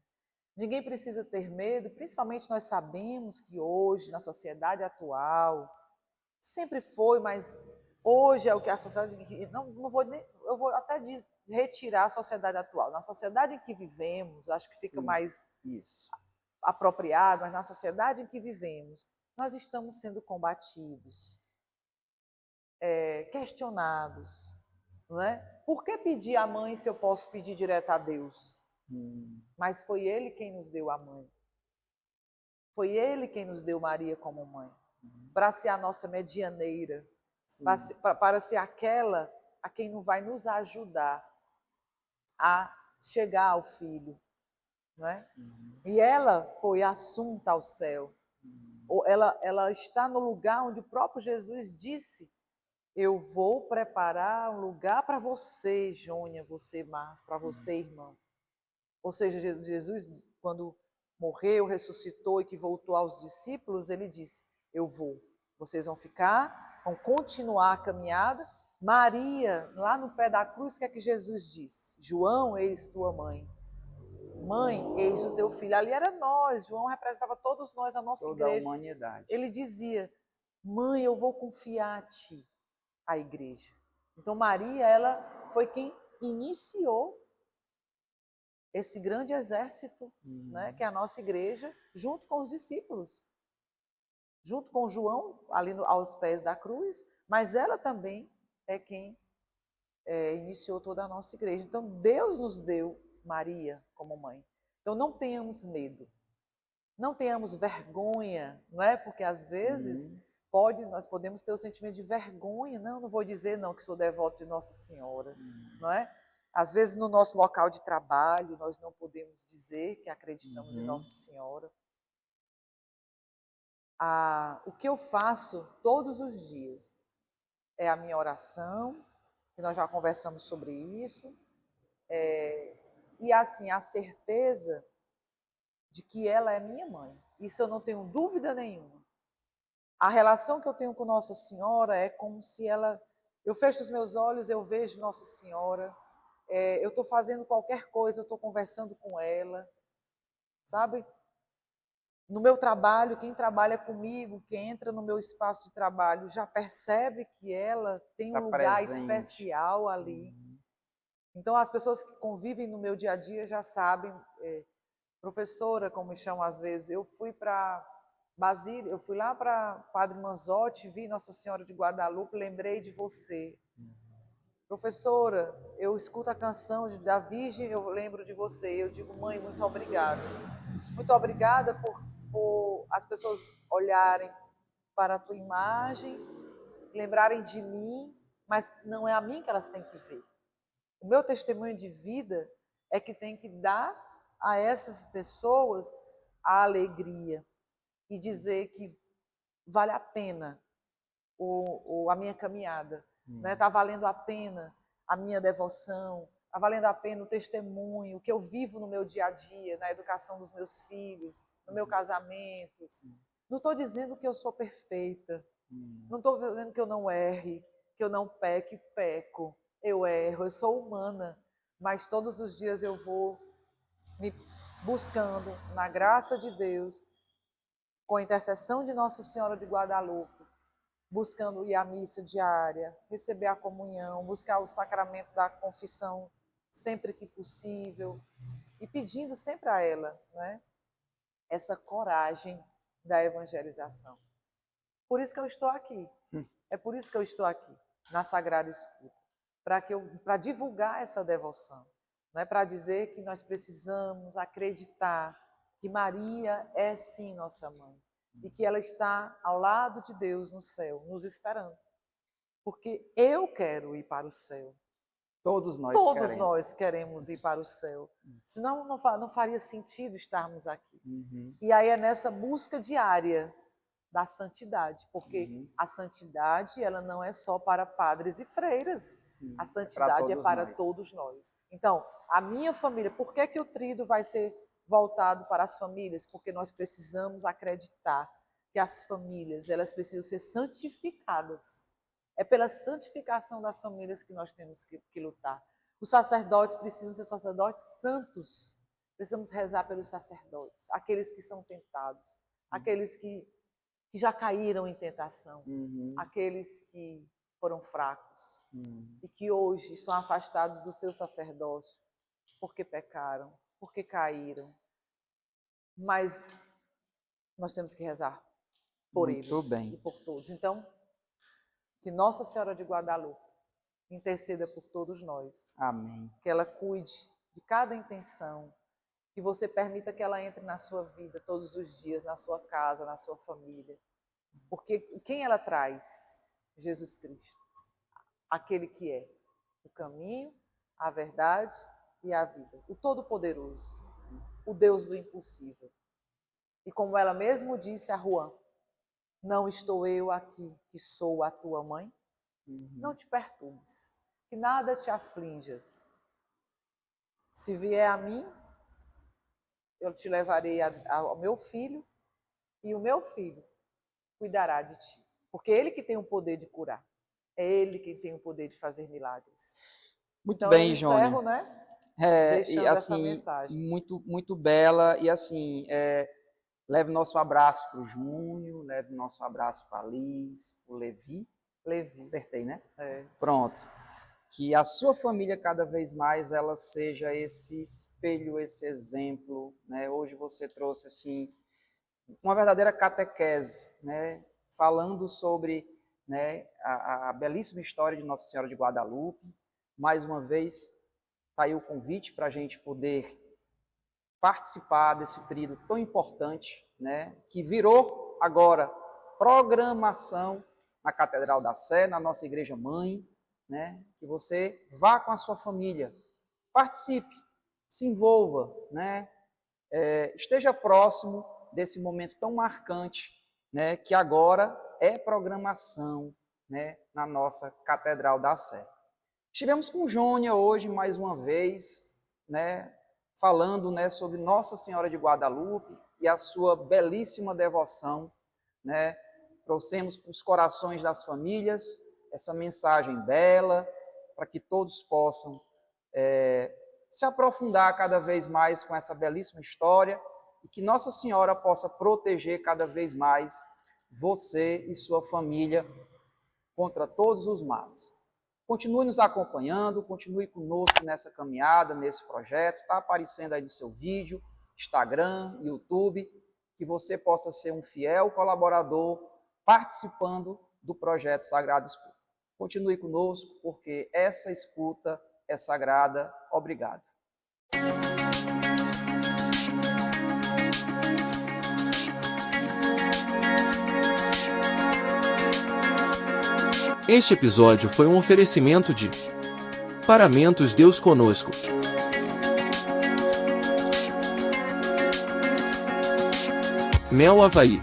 Ninguém precisa ter medo, principalmente nós sabemos que hoje, na sociedade atual, sempre foi, mas hoje é o que a sociedade... Não vou nem, eu vou até retirar a sociedade atual. Na sociedade em que vivemos, eu acho que fica mais apropriado, mas na sociedade em que vivemos, nós estamos sendo combatidos, questionados. Não é? Por que pedir a mãe se eu posso pedir direto a Deus? Mas foi Ele quem nos deu a mãe. Foi Ele quem nos deu Maria como mãe. Para ser a nossa medianeira. Para ser aquela a quem não vai nos ajudar a chegar ao Filho. Não é? E ela foi assunta ao céu. Ela está no lugar onde o próprio Jesus disse: eu vou preparar um lugar para você, Jônia, você, Márcio, para você, irmão. Ou seja, Jesus, quando morreu, ressuscitou e que voltou aos discípulos, ele disse: eu vou. Vocês vão ficar, vão continuar a caminhada. Maria, lá no pé da cruz, o que é que Jesus disse? João, eis tua mãe. Mãe, eis o teu filho. Ali era nós, João representava todos nós, a nossa toda igreja. Toda a humanidade. Ele dizia: mãe, eu vou confiar a ti. A igreja. Então Maria, ela foi quem iniciou esse grande exército, né, que é a nossa igreja, junto com os discípulos, junto com João, ali aos pés da cruz, mas ela também é quem iniciou toda a nossa igreja. Então Deus nos deu Maria como mãe. Então não tenhamos medo, não tenhamos vergonha, não é? Porque às vezes nós podemos ter o sentimento de vergonha. Não vou dizer não que sou devoto de Nossa Senhora, não é? Às vezes no nosso local de trabalho nós não podemos dizer que acreditamos em Nossa Senhora. O que eu faço todos os dias é a minha oração, que nós já conversamos sobre isso, e assim, a certeza de que ela é minha mãe. Isso eu não tenho dúvida nenhuma. A relação que eu tenho com Nossa Senhora é como se ela... Eu fecho os meus olhos, eu vejo Nossa Senhora, eu estou fazendo qualquer coisa, eu estou conversando com ela, sabe? No meu trabalho, quem trabalha comigo, quem entra no meu espaço de trabalho, já percebe que ela tem um lugar especial ali. Então, as pessoas que convivem no meu dia a dia já sabem. Professora, como me chamam às vezes, eu fui para Basília, eu fui lá para Padre Manzotti, vi Nossa Senhora de Guadalupe, lembrei de você. Professora, eu escuto a canção da Virgem, eu lembro de você. Eu digo: mãe, muito obrigada. Muito obrigada por as pessoas olharem para a tua imagem, lembrarem de mim, mas não é a mim que elas têm que ver. O meu testemunho de vida é que tem que dar a essas pessoas a alegria e dizer que vale a pena a minha caminhada, né? Tá valendo a pena a minha devoção, tá valendo a pena o testemunho, o que eu vivo no meu dia a dia, na educação dos meus filhos, no meu casamento. Não estou dizendo que eu sou perfeita, não estou dizendo que eu não erre, que eu não peco, eu erro, eu sou humana, mas todos os dias eu vou me buscando na graça de Deus, com a intercessão de Nossa Senhora de Guadalupe, buscando ir à missa diária, receber a comunhão, buscar o sacramento da confissão sempre que possível e pedindo sempre a ela, né, essa coragem da evangelização. Por isso que eu estou aqui. É por isso que eu estou aqui, na Sagrada Escuta, para divulgar essa devoção, não é, para dizer que nós precisamos acreditar que Maria é sim nossa mãe e que ela está ao lado de Deus no céu, nos esperando. Porque eu quero ir para o céu. Todos nós queremos ir para o céu. Senão não faria sentido estarmos aqui. E aí é nessa busca diária da santidade, porque a santidade ela não é só para padres e freiras. Sim, a santidade é para todos nós. Então, a minha família, por que o trido vai ser voltado para as famílias? Porque nós precisamos acreditar que as famílias elas precisam ser santificadas. É pela santificação das famílias que nós temos que lutar. Os sacerdotes precisam ser sacerdotes santos. Precisamos rezar pelos sacerdotes, aqueles que são tentados, aqueles que já caíram em tentação, aqueles que foram fracos e que hoje são afastados do seu sacerdócio porque pecaram, porque caíram. Mas nós temos que rezar por eles e por todos. Então, que Nossa Senhora de Guadalupe interceda por todos nós. Amém. Que ela cuide de cada intenção, que você permita que ela entre na sua vida todos os dias, na sua casa, na sua família. Porque quem ela traz? Jesus Cristo. Aquele que é o caminho, a verdade e a vida. O Todo-Poderoso. O Deus do impossível. E como ela mesmo disse a Juan, não estou eu aqui, que sou a tua mãe? Não te perturbes, que nada te aflinjas. Se vier a mim, eu te levarei ao meu filho, e o meu filho cuidará de ti. Porque é ele que tem o poder de curar. É ele quem tem o poder de fazer milagres. Muito então, bem, eu encerro, Jônia. né? E essa assim, mensagem. muito bela. E assim, leve nosso abraço para o Júnior, leve nosso abraço para a Liz, para o Levi. Acertei, né? Pronto. Que a sua família, cada vez mais, ela seja esse espelho, esse exemplo, né? Hoje você trouxe, assim, uma verdadeira catequese, né? Falando sobre, né, a belíssima história de Nossa Senhora de Guadalupe. Mais uma vez, está aí o convite para a gente poder participar desse tríduo tão importante, né, que virou agora programação na Catedral da Sé, na nossa Igreja Mãe, né, que você vá com a sua família, participe, se envolva, né, esteja próximo desse momento tão marcante, né, que agora é programação, né, na nossa Catedral da Sé. Estivemos com Jônia hoje, mais uma vez, né, falando, né, sobre Nossa Senhora de Guadalupe e a sua belíssima devoção, né? Trouxemos para os corações das famílias essa mensagem bela, para que todos possam se aprofundar cada vez mais com essa belíssima história e que Nossa Senhora possa proteger cada vez mais você e sua família contra todos os males. Continue nos acompanhando, continue conosco nessa caminhada, nesse projeto. Está aparecendo aí no seu vídeo, Instagram, YouTube, que você possa ser um fiel colaborador participando do projeto Sagrada Escuta. Continue conosco, porque essa escuta é sagrada. Obrigado. Este episódio foi um oferecimento de Paramentos Deus Conosco. Mel Havaí.